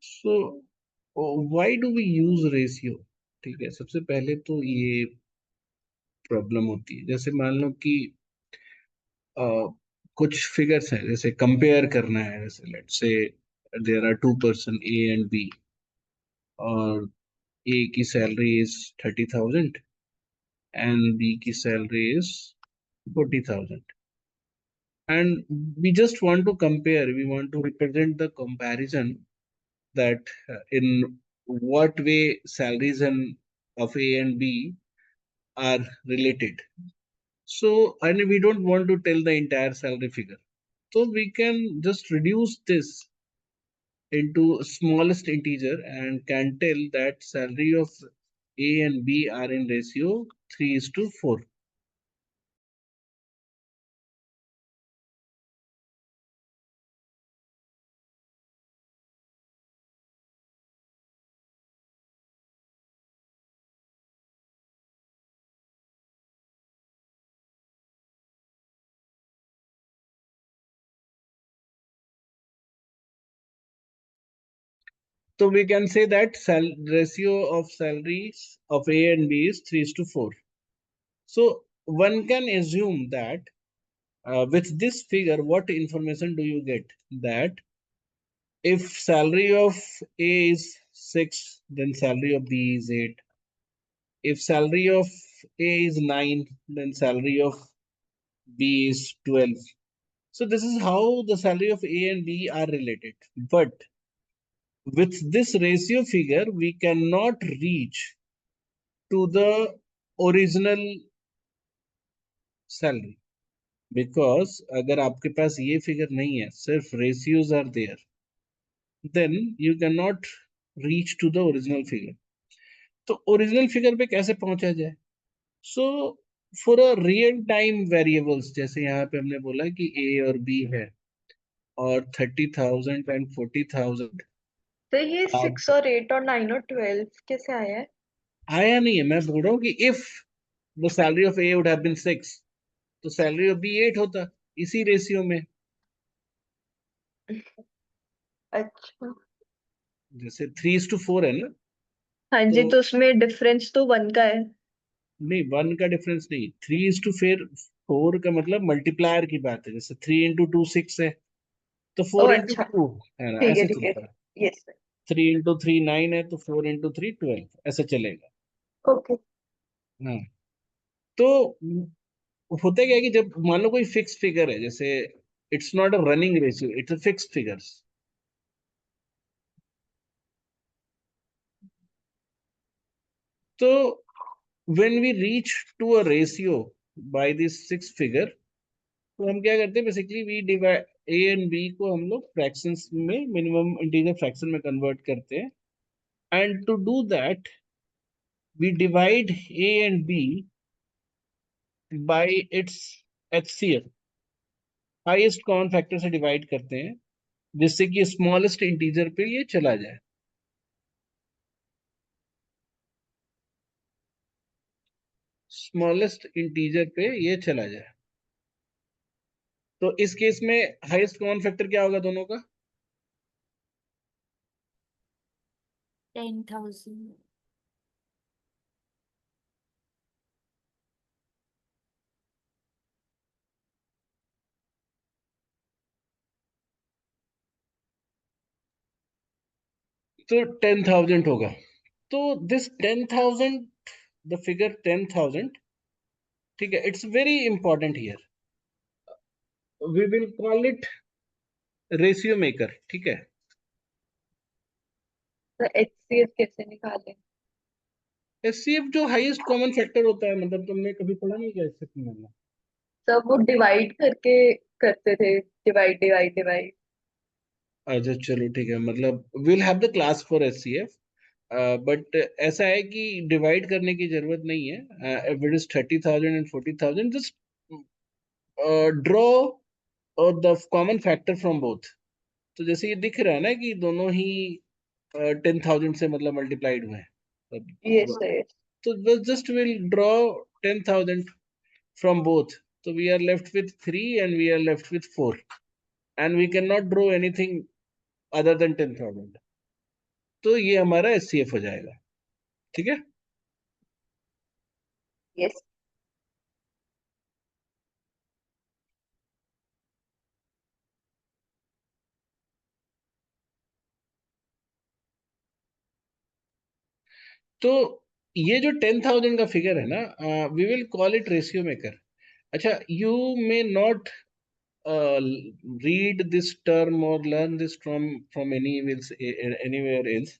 So why do we use ratio? ठीक है, सबसे पहले तो ये प्रॉब्लम होती है, जैसे मान लो कि अ, कुछ फिगर्स हैं, जैसे कंपेयर करना है, जैसे let's say there are two person A and B, और ए की सैलरी इज 30,000 एंड बी की salary is 40,000, and we just want to compare, we want to represent the comparison, that in what way salaries and of A and B are related. So, and we don't want to tell the entire salary figure. So we can just reduce this into smallest integer and can tell that salary of A and B are in ratio 3:4. So we can say that ratio of salaries of A and B is 3:4. So one can assume that with this figure, what information do you get? That if salary of A is 6, then salary of B is 8. If salary of A is 9, then salary of B is 12. So this is how the salary of A and B are related. But with this ratio figure, we cannot reach to the original salary, because अगर आपके पास ये figure नहीं है, सिर्फ ratios are there, then you cannot reach to the original figure. तो original figure पे कैसे पहुंचा जाए? So for a real time variables, जैसे यहाँ पे हमने बोला कि ए और बी है, और 30,000 एंड 40,000। तो ये अब 6 और 8 और 9 और 12 कैसे आया है? आया नहीं है, मैं बोल रहा हूँ कि if the salary of A would have been 6, तो सैलरी ऑफ बी 8 होता, इसी रेशियो में। अच्छा। जैसे 3:4 है ना, हाँ तो जी, तो उसमें डिफरेंस तो 1 का है। नहीं, 1 का डिफरेंस नहीं, 3:4 का मतलब मल्टीप्लायर की बात है, जैसे 3 into 2 6 है, तो ओ 4 into अच्छा। 2 है ना, ठीक है ऐसे ठीक है। चलता है। यस। 3 into 3 9 है, तो 4 into 3 12, ऐसे चलेगा। ओके। हाँ, तो होता क्या है कि जब मान लो कोई फिक्स फिगर है, जैसे it's not a running ratio, it's a fix figures, तो when we reach to a ratio by this six figure, तो हम क्या करते हैं, basically we divide A and B को हम लोग फ्रैक्शंस में, मिनिमम इंटीजर फ्रैक्शन में कन्वर्ट करते हैं, and to do that we divide A and B by its HCF, highest common factor से डिवाइड करते हैं, जिससे कि स्मॉलेस्ट इंटीजर पे ये चला जाए। स्मॉलेस्ट इंटीजर पे ये चला जाए, तो इस केस में हाईएस्ट कॉमन फैक्टर क्या होगा दोनों का? 10,000। तो 10,000 होगा। तो दिस 10,000, द फिगर 10,000, ठीक है, it's very important here, we will call it ratio maker, ठीक है। तो एचसीएफ कैसे निकालें? एचसीएफ जो हाईएस्ट कॉमन फैक्टर होता है, मतलब तुमने कभी पढ़ा नहीं क्या इससे में? सब वो डिवाइड करके करते थे, डिवाइड डिवाइड डिवाइड। अच्छा चलो ठीक है, मतलब will have the class for HCF, but ऐसा है कि डिवाइड करने की जरूरत नहीं है। If it is 30,000 and 40,000, just draw the common factor from both. तो जैसे ये दिख रहा है ना कि दोनों ही 10,000 से मतलब मल्टीप्लाइड हुए हैं, यस है। तो just will draw 10,000 from both, तो we are left with 3 and we are left with 4, and we can not draw anything other than 10,000। तो ये हमारा एचसीएफ हो जाएगा। ठीक है। यस। तो ये जो 10,000 का फिगर है ना, we will call it ratio maker. अच्छा, you may not read this term or learn this from anywhere else,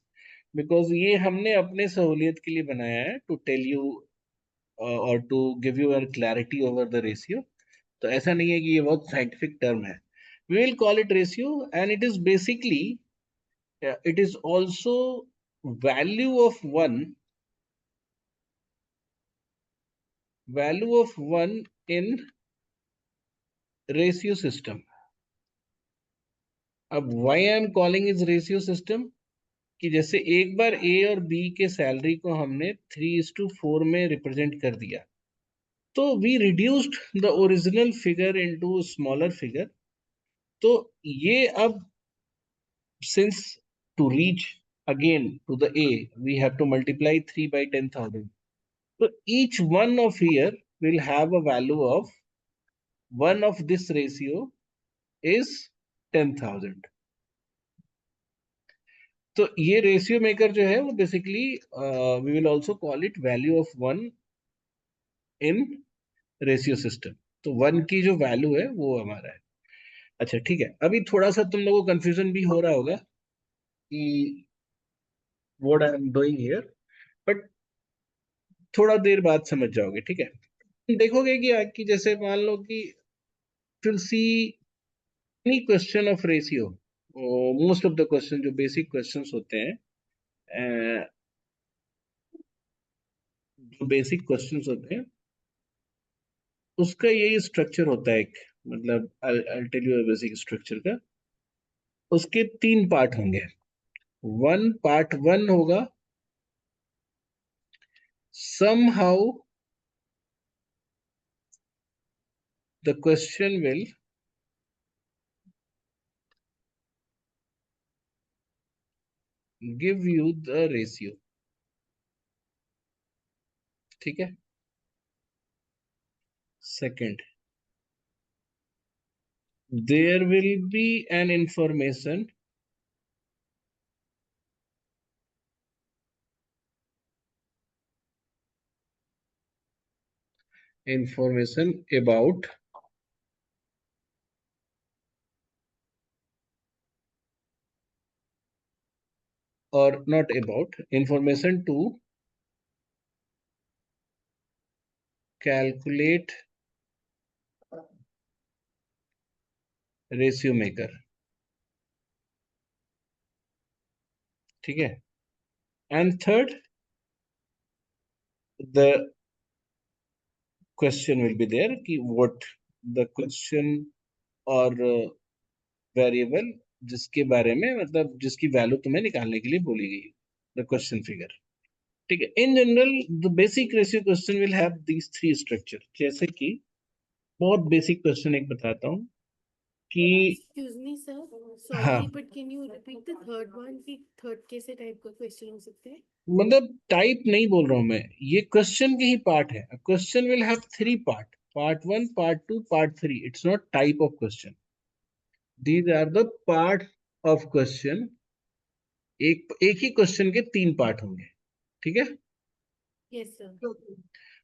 because ये हमने अपने सहूलियत के लिए बनाया है, to tell you or to give you a clarity over the ratio। तो ऐसा नहीं है कि ये बहुत साइंटिफिक टर्म है। We will call it ratio, and it is basically, it is also value of one in ratio system। अब why I am calling is ratio system, कि जैसे एक बार ए और बी के सैलरी को हमने 3:4 में रिप्रेजेंट कर दिया, तो we reduced the original figure into smaller figure. तो ये अब, since to reach again to the A, we have to multiply 3 by 10,000। तो each one of year will have a value of one of this ratio is 10,000। तो ये ratio maker जो है वो basically, we will also call it value of one in ratio system. तो one की जो value है वो हमारा है। अच्छा ठीक है, अभी थोड़ा सा तुम लोगों को कंफ्यूजन भी हो रहा होगा कि what I am doing here, but थोड़ा देर बाद समझ जाओगे। ठीक है, देखोगे कि कि जैसे मान लो कि will see any question of ratio, most of the question जो बेसिक क्वेश्चंस होते हैं, अ, जो बेसिक क्वेश्चंस होते हैं उसका यही स्ट्रक्चर होता है एक, मतलब I tell you basic structure का। उसके तीन पार्ट होंगे। पार्ट वन होगा, somehow the question will give you the ratio। ठीक है। Second, there will be an information about, or not about, information to calculate ratio maker। ठीक है। And third, the question will be there कि what the question or variable जिसके बारे में, मतलब जिसकी वैल्यू तुम्हें निकालने के लिए बोली गई, द क्वेश्चन फिगर। ठीक है। In general the basic ratio question will have these three structure. जैसे कि बहुत बेसिक क्वेश्चन एक बताता हूँ कि, Excuse me, sir. हाँ, Sorry, but can you repeat the third one? कि third कैसे टाइप का क्वेश्चन हो सकते हैं? मतलब टाइप नहीं बोल रहा हूं मैं, ये क्वेश्चन के ही पार्ट है। Question will have three part, part one, part two, part three. It's not type of question, these are the part of question. एक ही क्वेश्चन के तीन पार्ट होंगे। ठीक है। Yes, sir.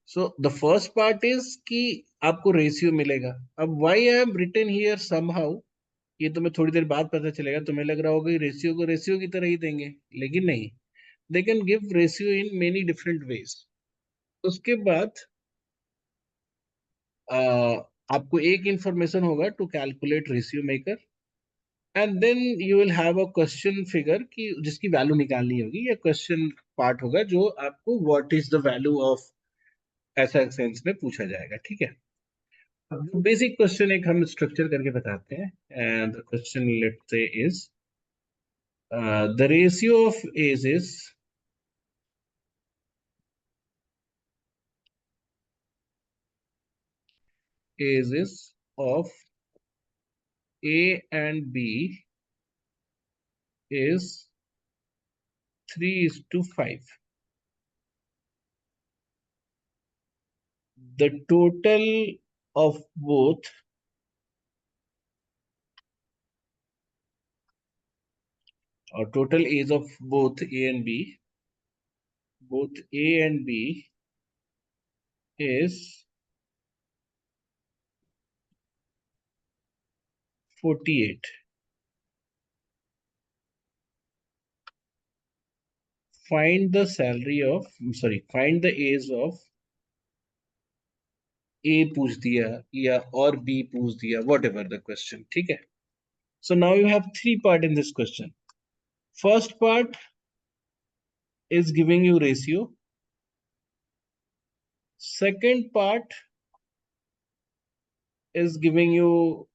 So the first part is कि आपको ratio मिलेगा। अब why I have written here somehow, ये तुम्हें थोड़ी देर बाद पता चलेगा। तुम्हें लग रहा होगा कि रेशियो को रेशियो की तरह ही देंगे, लेकिन नहीं। They can give ratio in many different ways. उसके बाद आपको एक इंफॉर्मेशन होगा to calculate ratio maker, and then you will have a question figure की जिसकी वैल्यू निकालनी होगी, या क्वेश्चन पार्ट होगा जो आपको what is the value of, ऐसा सेंस में पूछा जाएगा। ठीक है। बेसिक क्वेश्चन एक हम स्ट्रक्चर करके बताते हैं। And the question let's say is, the ratio of ages of A and B is 3:5. The total of both or total age of both A and B, both A and B is 48. Find the find the age of A पूछ दिया या और B पूछ दिया, whatever the question, ठीक है. So now you have three part in this question. First part is giving you ratio. Second part is giving you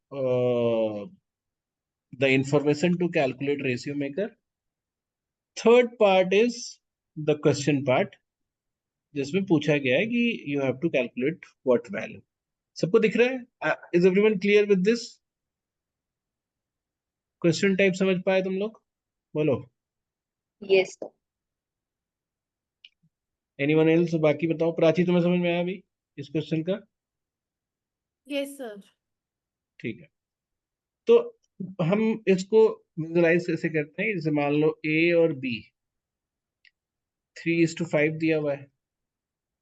the information to calculate ratio maker. Third part is the question part, जिसमें पूछा गया है कि you have to calculate what value. सबको दिख रहा है? Is everyone clear with this? Question type समझ पाए तुम लोग? बोलो. Yes, sir. Anyone else? बाकी बताओ. प्राची, तुम्हें समझ में आया अभी इस क्वेश्चन का? Yes sir. ठीक है. तो हम इसको विजुलाइज ऐसे करते हैं, जैसे मान लो ए और बी 3:5 दिया हुआ है.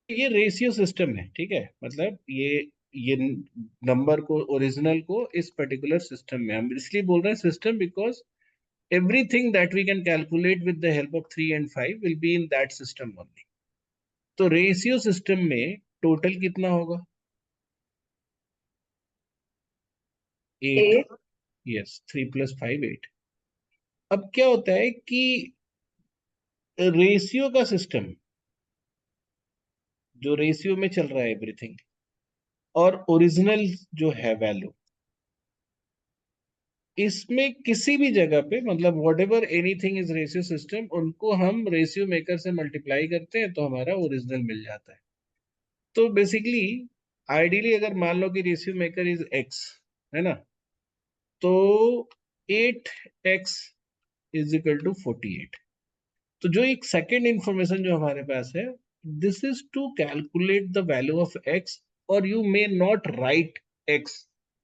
ये रेशियो सिस्टम है, ठीक है. मतलब ये नंबर को, ओरिजिनल को इस पर्टिकुलर सिस्टम में, हम इसलिए बोल रहे हैं system because everything that we can calculate with the help of 3 and 5 will be in that system only. तो रेशियो सिस्टम में टोटल कितना होगा? 8. 8. यस, 3 + 5 8. अब क्या होता है कि रेशियो का सिस्टम, जो रेशियो में चल रहा है एवरीथिंग, और ओरिजिनल जो है वैल्यू, इसमें किसी भी जगह पे, मतलब what ever anything is ratio system, उनको हम रेशियो मेकर से मल्टीप्लाई करते हैं तो हमारा ओरिजिनल मिल जाता है. तो बेसिकली आइडियली अगर मान लो कि रेशियो मेकर इज x, है ना, तो 8x इज इक्वल टू 48. तो जो एक सेकेंड इंफॉर्मेशन जो हमारे पास है, this is to calculate the value of x, और you may not write x,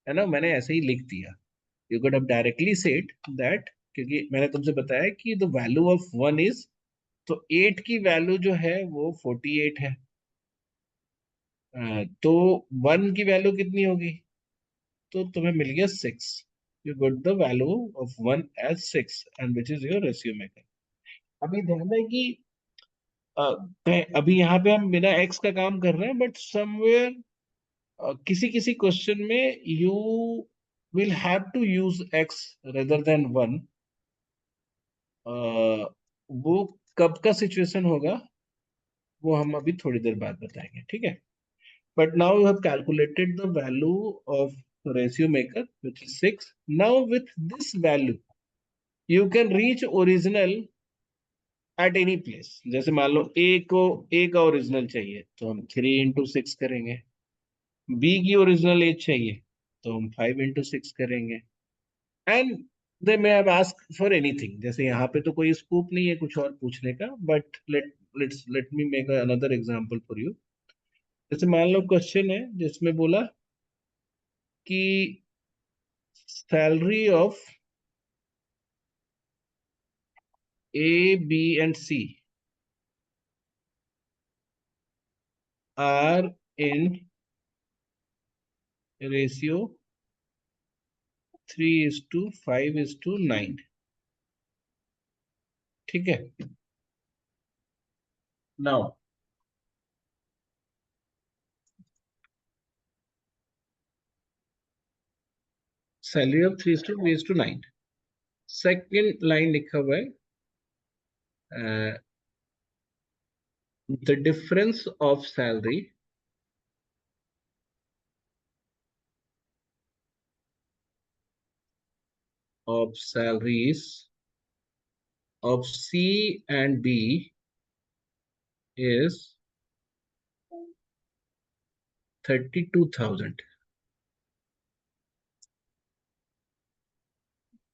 है ना, मैंने ऐसे ही लिख दिया. You could have directly said that, क्योंकि मैंने तुमसे बताया कि द वैल्यू ऑफ 1 इज, तो 8 की वैल्यू जो है वो 48 है. तो 1 की वैल्यू कितनी होगी? तो तुम्हें मिल गया 6. You got the value of 1 as 6 and which is your ratio maker. अभी ध्यान है कि अभी यहाँ पे हम बिना x का काम कर रहे हैं, बट समवेयर किसी किसी क्वेश्चन में you will have to use x rather than 1. वो कब का सिचुएशन होगा वो हम अभी थोड़ी देर बाद बताएंगे, ठीक है. But now you have calculated the value of ratio maker, which is 6. Now with this value, you can reach original at any place. जैसे मान लो A का ओरिजिनल चाहिए तो हम 3 × 6 करेंगे. B की ओरिजिनल एज चाहिए तो हम 5 × 6 करेंगे. And they may have asked for anything. जैसे यहाँ पे तो कोई स्कोप नहीं है कुछ और पूछने का, but let me make another example for you. जैसे मान लो क्वेश्चन है जिसमें बोला कि salary of A, B, and C are in ratio 3:5:9. ठीक है. Now, salary of 3:5:9. Second line लिखा हुआ है, the difference of salary of salaries of C and B is 32,000.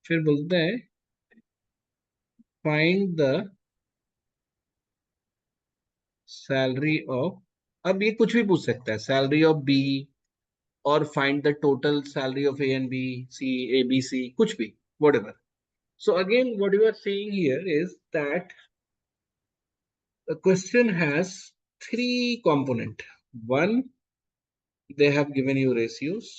फिर बोलते हैं find the सैलरी ऑफ, अब ये कुछ भी पूछ सकता है, सैलरी ऑफ बी और find the total salary of A and B, C, A B C, कुछ भी, whatever. So again, what you are seeing here is that the question has three component. One, they have given you ratios.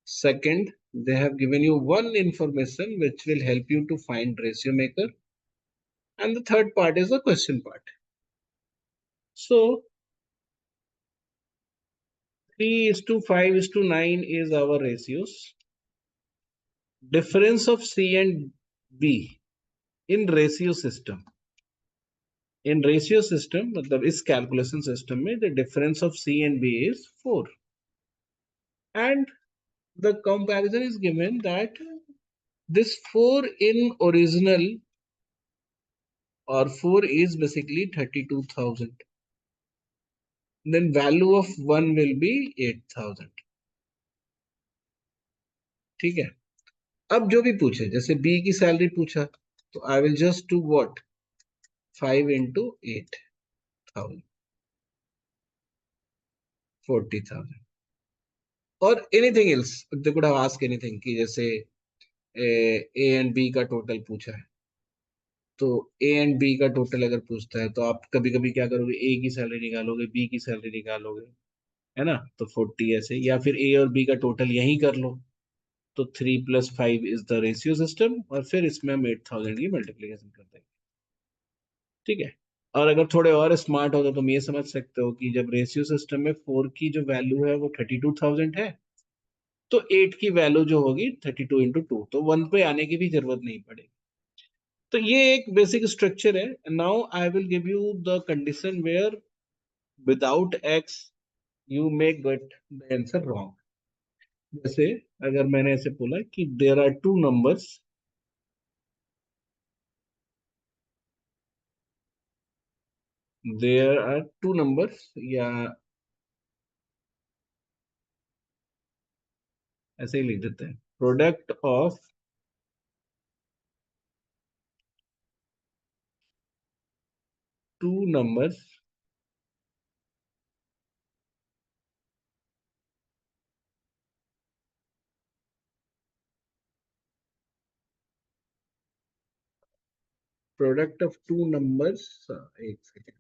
Second, they have given you one information which will help you to find ratio maker. And the third part is the question part. So 3:5:9 is our ratios. Difference of C and B in ratio system. In ratio system, मतलब इस calculation system में the difference of C and B is 4. And the comparison is given that this 4 in original or 4 is basically 32,000. Then value of 1 will be 8,000. ठीक है, अब जो भी पूछे, जैसे B की सैलरी पूछा तो I will just do what, 5 into 8,000, 40,000. और anything else, they could have asked anything कि जैसे A and B का टोटल पूछा है, तो A and B का टोटल अगर पूछता है तो आप कभी कभी क्या करोगे, A की सैलरी निकालोगे, B की सैलरी निकालोगे, है ना, तो 40 ऐसे, या फिर A और B का टोटल यही कर लो, तो 3+5 इज द रेशियो सिस्टम, और फिर इसमें हम 8,000 की मल्टीप्लीकेशन कर देंगे, ठीक है। और अगर थोड़े और स्मार्ट हो तो तुम ये समझ सकते हो कि जब रेशियो सिस्टम में 4 की जो वैल्यू है वो 32,000 है, तो 8 की वैल्यू जो होगी 32 into 2, तो 1 पे आने की भी जरूरत नहीं पड़ेगी। तो ये एक बेसिक स्ट्रक्चर है. Now I will give you the condition where without X you may get the answer wrong. जैसे अगर मैंने ऐसे बोला कि there are two numbers, there are two numbers, या ऐसे ही लिख देते हैं, product of two numbers product of two numbers, एक second,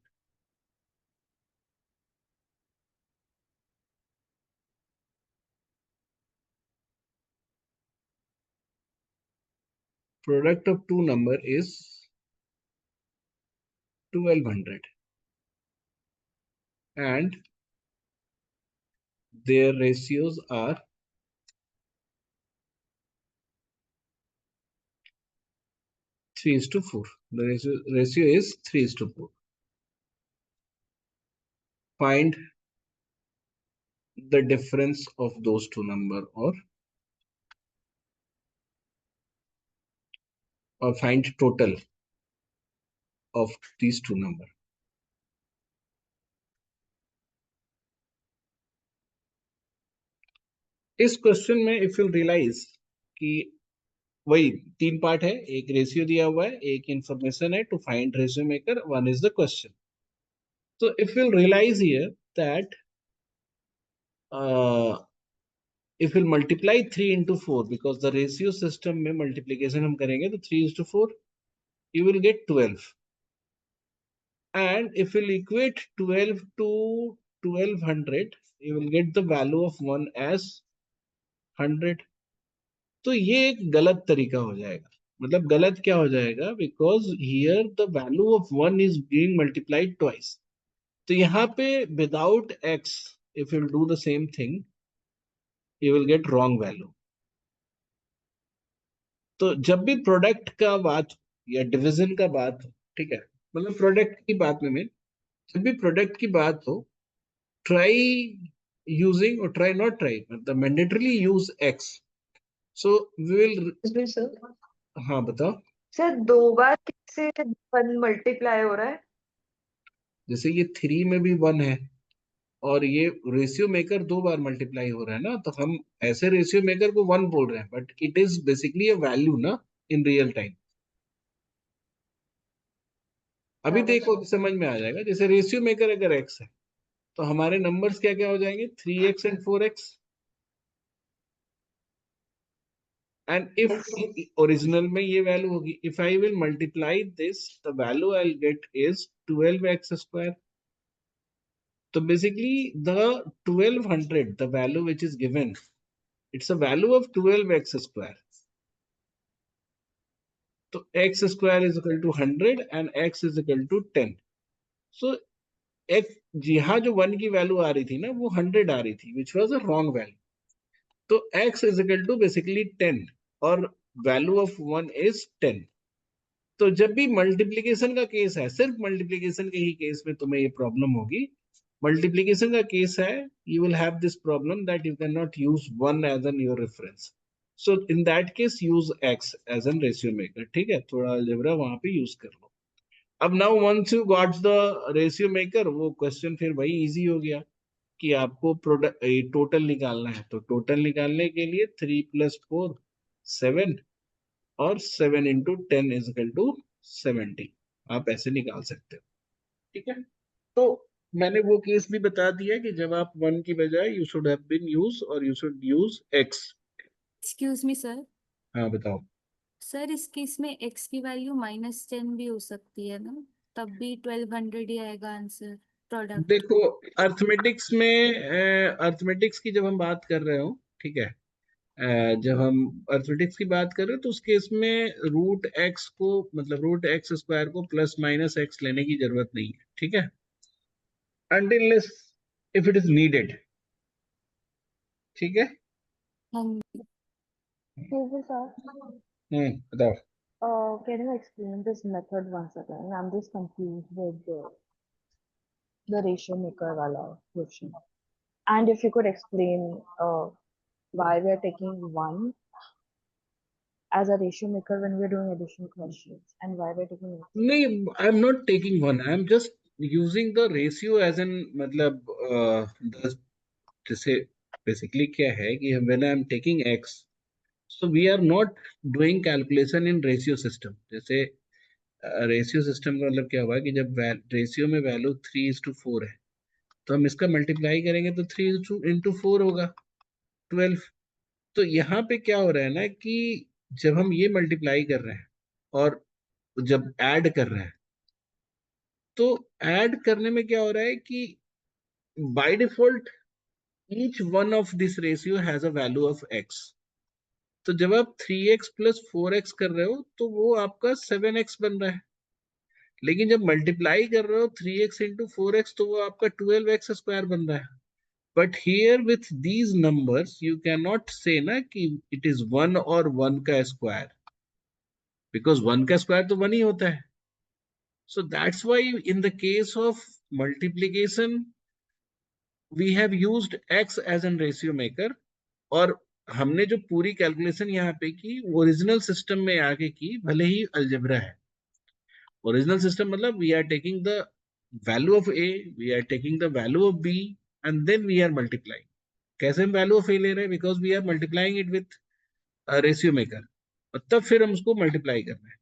product of two number is 1200 and their ratios are 3:4. The ratio is 3:4. Find the difference of those two number, or find total of these two number. इस question में if you realise कि वही तीन part है, एक ratio दिया हुआ है, एक इंफॉर्मेशन है to find ratio maker, one is the question. So if you'll realize here that if you'll multiply 3 into 4, because the ratio system में multiplication हम करेंगे तो 3:4, you will get 12. And if you'll equate 12 to 1200, you will get the value of 1 as 100. तो ये एक गलत तरीका हो जाएगा. मतलब गलत क्या हो जाएगा, because here the value of 1 is being multiplied twice. तो यहाँ पे without x if you do the same thing you will get wrong value. तो जब भी प्रोडक्ट का बात या डिवीजन का बात हो, ठीक है, मतलब प्रोडक्ट की बात में जब भी प्रोडक्ट की बात हो, ट्राई यूजिंग, और ट्राई नॉट ट्राई, मतलब mandatorily use X. So we will. जी सर. हाँ बताओ. सर दो बार कैसे 1 मल्टीप्लाई हो रहा है? जैसे ये 3 में भी 1 है, और ये रेशियो मेकर 2 बार मल्टीप्लाई हो रहा है ना, तो हम ऐसे रेशियो मेकर को 1 बोल रहे हैं, but it is basically a value ना, इन रियल टाइम. अभी देखो समझ में आ जाएगा। जैसे रेशियो मेकर अगर एक्स है तो हमारे नंबर्स क्या क्या हो जाएंगे, 3x and 4x। And if original में ये वैल्यू होगी, if I will multiply this the value I will get is 12x²। तो basically the 1200, the value which is given, it's a value of 12x²। तो x² is equal to 100 and x is equal to 10। so x, यहाँ जो 1 की value आ रही थी ना वो 100 आ रही थी, which was a wrong value। तो x is equal to basically 10 और वैल्यू ऑफ 1 is 10। तो जब भी मल्टीप्लीकेशन का केस है, सिर्फ मल्टीप्लीकेशन के ही केस में तुम्हें ये प्रॉब्लम होगी। मल्टीप्लीकेशन का केस है, you will have this problem that you cannot use 1 as an your reference। so in that case use x as an ratio maker। ठीक है, थोड़ा अलजेब्रा वहां पे यूज कर लो। अब now once you got the ratio maker, वो question फिर वही इजी हो गया कि आपको प्रोडक्ट टोटल निकालना है। तो टोटल निकालने के लिए 3 + 4 7 और 7 × 10 इज इक्वल टू 70। आप ऐसे निकाल सकते हो। ठीक है, तो मैंने वो केस भी बता दिया कि जब आप 1 की बजाय you should have been use और you should use x। Excuse me sir. हाँ बताओ। सर इस केस में x की वैल्यू -10 भी हो सकती है ना, तब भी 1200 ही आएगा आंसर प्रोडक्ट। देखो अर्थमेटिक्स में, अर्थमेटिक्स की जब हम बात कर रहे हो, ठीक है, जब हम अर्थमेटिक्स की बात कर रहे हो तो उस केस में रूट एक्स को, मतलब रूट x² को +- x लेने की जरूरत नहीं है। ठीक है, until if it is needed। ठीक है। हम Excuse me, sir. बताओ। Can you explain this method once again? I'm just confused with the ratio maker wala question. And if you could explain why we are taking one as a ratio maker when we're doing additional questions, and why we're taking it. नहीं, I am not taking one, I am just using the ratio as an, मतलब जैसे basically क्या है कि when I am taking x, so we are not doing calculation in ratio system. जैसे ratio system का मतलब क्या हुआ कि जब रेशियो में वैल्यू 3:4 है तो हम इसका मल्टीप्लाई करेंगे तो 3 × 4 होगा 12। तो यहाँ पे क्या हो रहा है ना कि जब हम ये मल्टीप्लाई कर रहे हैं और जब ऐड कर रहे हैं, तो ऐड करने में क्या हो रहा है कि by default each one of this ratio has a value of x। तो जब आप 3x + 4x कर रहे हो तो वो आपका 7x बन रहा है। लेकिन जब मल्टीप्लाई कर रहे हो 3x × 4x तो वो आपका 12x² बन रहा है। But here with these numbers you can not से ना कि इट इज 1 और 1 का स्क्वायर, बिकॉज 1 का स्क्वायर तो 1 ही होता है। So that's why in the case of multiplication we have used x as an ratio maker. और हमने जो पूरी कैलकुलेशन यहाँ पे की ओरिजिनल सिस्टम में आके की, भले ही अलजेब्रा है। ओरिजिनल सिस्टम मतलब we are taking the value of a, we are taking the value of b and then we are multiplying. कैसे हम वैल्यू ऑफ a ले रहे हैं, because we are multiplying it with ratio maker, और तब फिर हम उसको मल्टीप्लाई कर रहे हैं।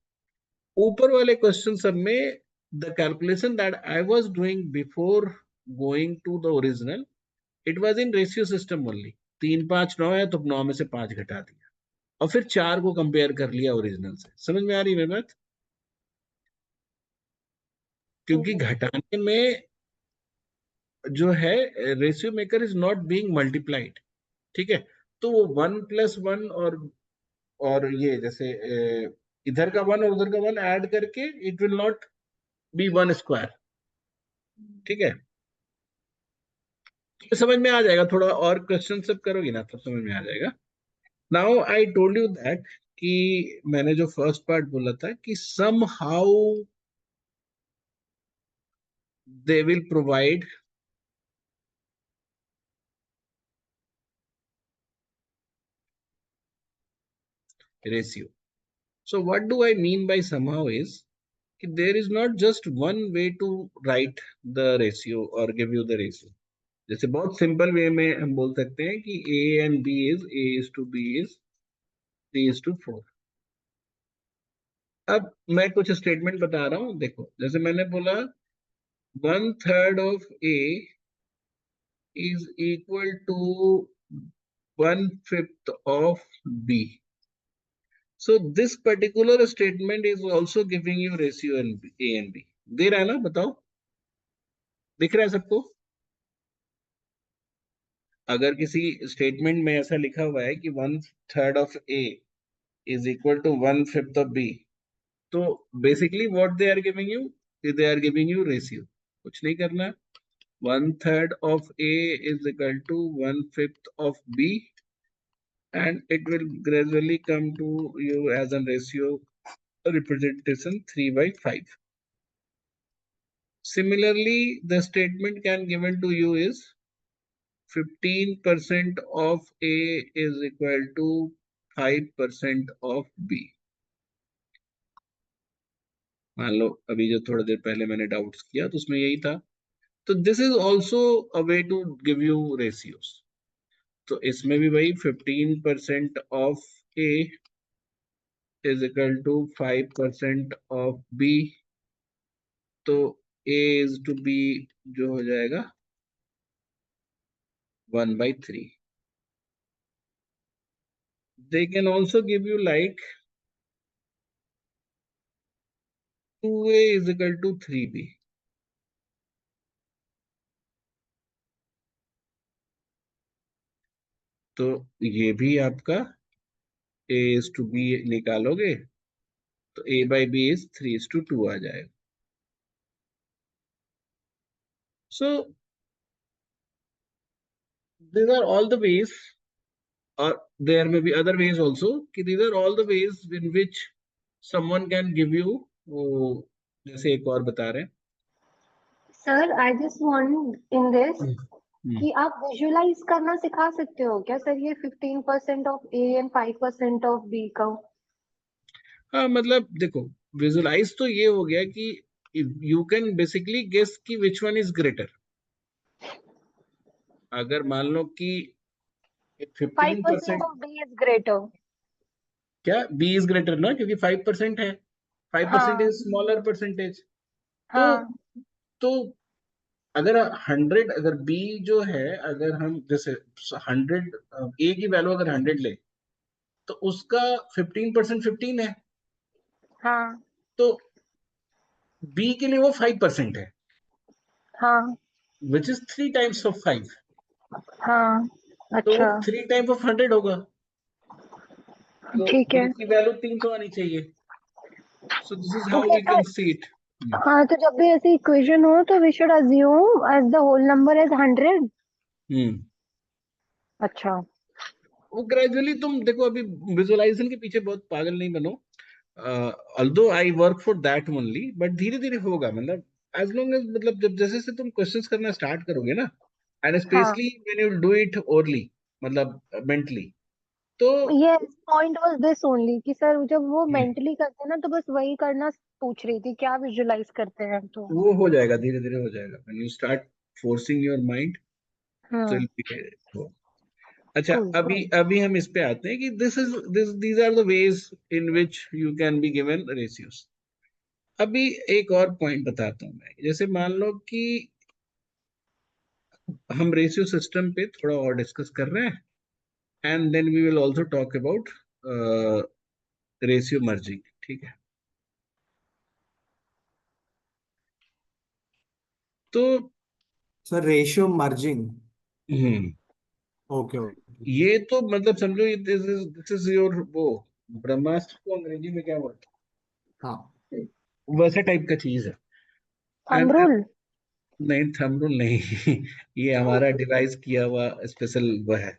ऊपर वाले क्वेश्चन सब में the calculation that I was doing before going to the original, it was in ratio system only. 3 5 9 है तो 9 में से 5 घटा दिया और फिर 4 को कंपेयर कर लिया ओरिजिनल से। समझ में आ रही है बात? क्योंकि घटाने में जो है ratio maker is not being multiplied. ठीक है, तो वो 1 + 1 और ये जैसे इधर का 1 और उधर का 1 ऐड करके इट विल नॉट बी 1²। ठीक है, तो समझ में आ जाएगा। थोड़ा और क्वेश्चन सब करोगी ना तब समझ में आ जाएगा। Now I told you that कि मैंने जो फर्स्ट पार्ट बोला था कि somehow they will provide ratio. So what do I mean by somehow is कि there is not just one way to write the ratio और give you the ratio. जैसे बहुत सिंपल वे में हम बोल सकते हैं कि a and b is a is to b is 3:4। अब मैं कुछ स्टेटमेंट बता रहा हूँ, देखो जैसे मैंने बोला 1/3 of A is equal to 1/5 of B. So this particular statement is also giving you ratio in A and B. दे रहा है ना, बताओ, दिख रहा है सबको? अगर किसी स्टेटमेंट में ऐसा लिखा हुआ है कि 1/3 of A is equal to 1/5 of B, तो basically what they are giving you, they are giving you ratio. कुछ नहीं करना. 1/3 of A is equal to 1/5 of B, and it will gradually come to you as a ratio representation 3/5. Similarly, the statement can given to you is 15% of A is equal to 5% of B. मान लो अभी जो थोड़ी देर पहले मैंने doubts किया तो उसमें यही था. तो this is also a way to give you ratios. तो इसमें भी भाई 15% of A is equal to 5% of B. तो A इज टू B जो हो जाएगा 1/3. They can also give you like 2A is equal to 3B. तो ये भी आपका A is to B निकालोगे तो A/B is 3:2 आ जाएगा. So these are all the ways, or there may be other ways also. These are all the ways in which someone can give you. वो जैसे एक और बता रहे हैं. Sir I just want in this hmm. कि आप visualise करना सिखा सकते हो क्या सर, ये 15% of A and 5% of B का? हाँ मतलब देखो, विजुलाइज तो ये हो गया कि यू कैन बेसिकली गेस कि विच वन इज ग्रेटर. अगर मान लो कि 5% 15%, ऑफ बी इज ग्रेटर. क्या B इज ग्रेटर ना, क्योंकि 5% है. 5% हाँ इज स्मॉलर परसेंटेज. तो हाँ तो अगर 100, अगर B जो है, अगर हम जैसे 100, A की वैल्यू अगर 100 ले तो उसका 15% 15 है. हाँ तो B के लिए वो 5% है, हाँ विच इज 3 टाइम्स ऑफ 5. हाँ. तो वो अच्छा 3 टाइम्स ऑफ 100 होगा. तो ठीक B है. की वैल्यू 300 आनी चाहिए. So this is how okay we sir. Can see it. हाँ तो जब भी ऐसी इक्वेशन हो तो we should assume as the whole number is 100. अच्छा. वो ग्रेजुअली तुम देखो, अभी विजुअलाइजेशन के पीछे बहुत पागल नहीं बनो. although I work for that only, but धीरे धीरे होगा. मतलब as long as, मतलब जब जैसे से तुम क्वेश्चंस करना स्टार्ट करोगे ना, and हाँ especially when you do it orally, मतलब mentally, तो ये पॉइंट वाज दिस ओनली कि सर जब वो हम्म, मेंटली करते हैं ना तो बस वही करना पूछ रही थी क्या विजुअलाइज करते हैं तो. वो हो जाएगा, धीरे धीरे हो जाएगा. when you start forcing your mind, तो हाँ. it'll be वो. अच्छा, कूल. अभी अभी हम इस पे आते हैं कि these are the ways in which you can be given ratios. अभी एक और पॉइंट बताता हूँ मैं. जैसे मान लो कि हम रेशियो सिस्टम पे थोड़ा और डिस्कस कर रहे हैं, and then we will also talk about ratio merging. ठीक है. तो sir ratio merging. Hmm, okay okay. ये तो मतलब समझो, दिस इज योर वो ब्रह्मास्त्र को अंग्रेजी में क्या बोलते हाँ. हैं, वैसा टाइप का चीज है. Thumb and rule. नहीं, थंब रूल नहीं. ये हमारा डिवाइस किया हुआ स्पेशल वो है,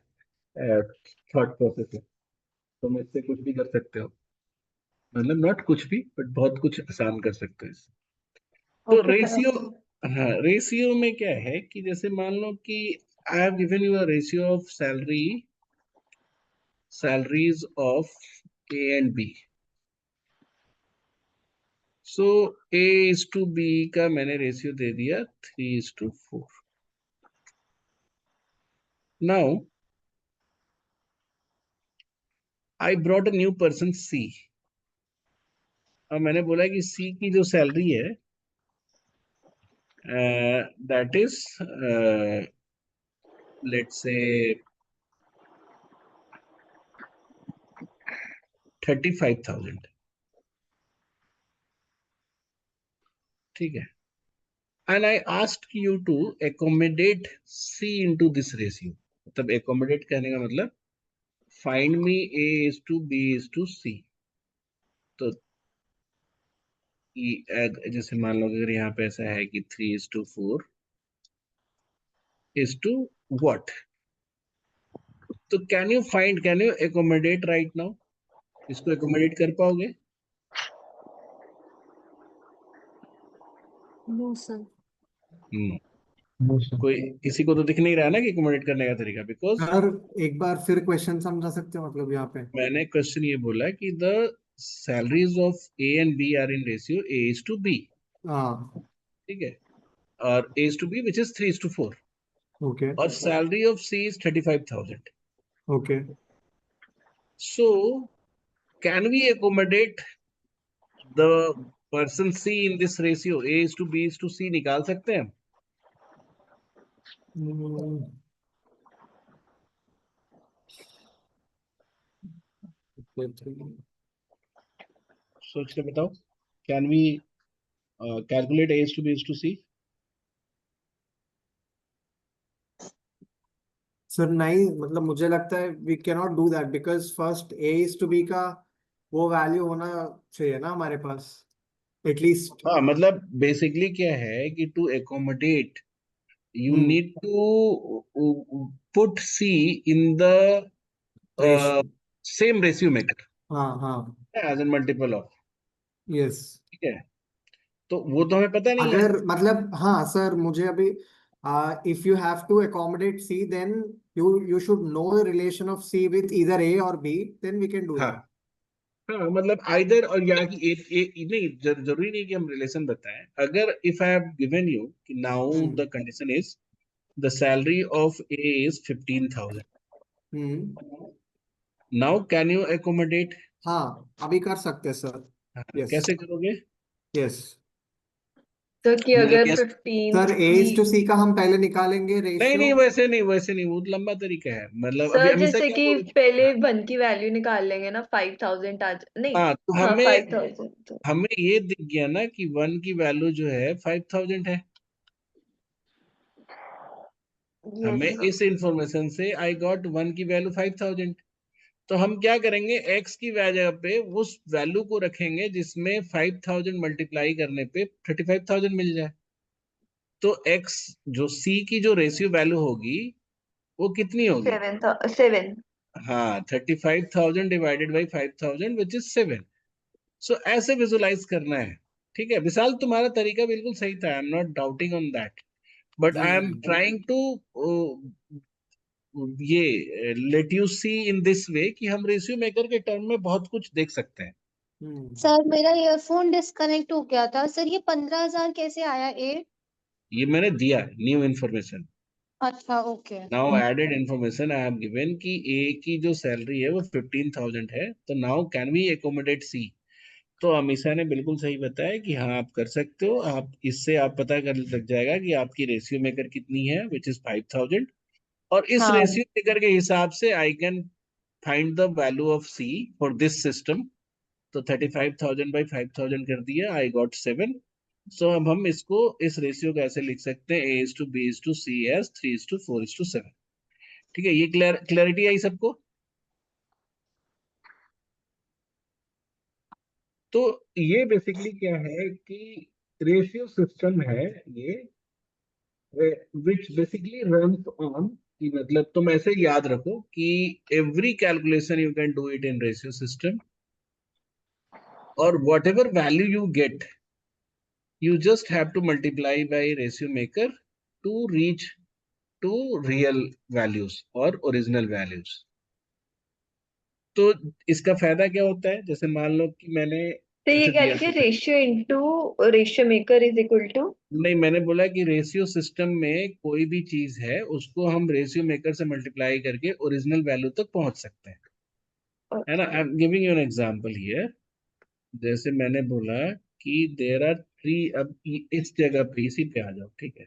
थॉट प्रोसेस है. तुम इससे कुछ भी कर सकते हो, मतलब नॉट कुछ भी, बट बहुत कुछ आसान कर सकते हो इससे. तो ओके सर. रेशियो, हाँ रेशियो में क्या है कि जैसे मान लो कि I have given you a ratio of salaries of A and B. So A is to B का मैंने रेशियो दे दिया 3:4. Now I brought a new person C. और मैंने बोला कि सी की जो सैलरी है दैट इज लेट्स से 35,000, ठीक है। And I asked you to accommodate C into this ratio. मतलब एकोमोडेट कहने का मतलब find me A is to B is to C. तो जैसे मान लो अगर यहाँ पे ऐसा है कि 3:4 इज टू व्हाट, तो can you accommodate right now? इसको एकोमोडेट कर पाओगे? No sir. कोई किसी को तो दिख नहीं रहा ना कि एकोमोडेट करने का तरीका, बिकॉज सर एक बार फिर क्वेश्चन समझा सकते हो मतलब यहाँ पे? मैंने क्वेश्चन ये बोला कि the salaries of A and B are in ratio A is to B, हाँ, ठीक है, और A is to B which is 3:4, okay और salary of C is 35,000। Okay. So can we accommodate the person C in this ratio A is to B is to C? निकाल सकते हैं हम? सोच के बताओ, can we calculate A is to B is to C? Sir नहीं, मतलब मुझे लगता है we can not do that because first A is to B का वो वैल्यू होना चाहिए ना हमारे पास एटलीस्ट। हाँ, मतलब बेसिकली क्या है कि to accommodate you hmm. need to put C in the uh, ratio. same ratio maker हाँ हाँ। as a multiple of, yes. ठीक है। तो वो तो हमें पता नहीं है। अगर मतलब हाँ सर, मुझे अभी if you have to accommodate C then you should know the relation of C with either A और B, then we can do हाँ दैट। हाँ, मतलब आइदर, और यहाँ की नहीं, जरूरी नहीं कि हम रिलेशन बताएं। अगर if I have given you कि now hmm the condition is the salary of A is 15,000, hmm. Now can you accommodate? हाँ, अभी कर सकते हैं सर। यस कैसे करोगे? यस। तो कि मतलब अगर yes, 15 सर ए की इज टू सी का हम पहले निकालेंगे नहीं रेशियो। नहीं, वैसे नहीं, वैसे नहीं, वो लंबा तरीका है। मतलब अभी सर अमीषा जैसे क्या कि बोल रही थी? पहले हाँ 1 की वैल्यू निकाल लेंगे ना, 5000 आज नहीं। हाँ, तो हाँ हमें 5000 तो हमें ये दिख गया ना कि 1 की वैल्यू जो है 5,000 है। यस हमें इस इंफॉर्मेशन से आई गॉट 1 की वैल्यू 5,000। तो हम क्या करेंगे, x की जगह पे उस वैल्यू को रखेंगे जिसमें 5,000 मल्टीप्लाई करने पे 35,000 मिल जाए। तो x जो c की जो रेशियो वैल्यू होगी वो कितनी होगी? 7। हाँ, 35,000 डिवाइडेड बाई 5,000 विच इज 7। सो ऐसे विजुलाइज करना है, ठीक है विशाल, तुम्हारा तरीका बिल्कुल सही था, I am not doubting on that, but ji I ji. Am trying to ये let you see in this way कि हम रेशियो मेकर के टर्म में बहुत कुछ देख सकते हैं। सर मेरा ईयरफोन डिस्कनेक्ट हो गया था सर, ये 15,000 कैसे आया ए? ये मैंने दिया न्यू इन्फॉर्मेशन, अच्छा okay. Now added information I have given कि ए की जो सैलरी है वो 15,000 है, तो नाउ कैन वी एकोमोडेट सी? तो अमीषा ने बिल्कुल सही बताया कि हाँ आप कर सकते हो। आप इससे आप पता कर लग जाएगा कि आपकी रेशियो मेकर कितनी है विच इज 5,000, और इस हाँ रेशियो मेकर के हिसाब से I can find the value of C for this system. तो 35,000 बाई 5,000 कर दिया, आई गॉट 7। सो अब हम इसको इस रेशियो को ऐसे लिख सकते हैं, A is to B is to C as 3:4:7। ठीक है, ये क्लैरिटी आई सबको? तो ये बेसिकली क्या है कि रेशियो सिस्टम है ये, विच बेसिकली रन्स ऑन, कि मतलब तुम ऐसे याद रखो कि every calculation you can do it in ratio system, और whatever value you get you just have to multiply by ratio maker to reach to real values or original values। तो इसका फायदा क्या होता है, जैसे मान लो कि मैंने तो ये ऐसे क्या दिया लिखे, था। Ratio into ratio maker is equal to. नहीं, मैंने बोला कि रेशियो सिस्टम में कोई भी चीज है उसको हम रेशियो मेकर से मल्टीप्लाई करके ओरिजिनल वैल्यू तक पहुंच सकते हैं, है ना। Okay. I am giving you an example here जैसे मैंने बोला कि देर आर थ्री, अब इस जगह पे इसी पे आ जाओ, ठीक है,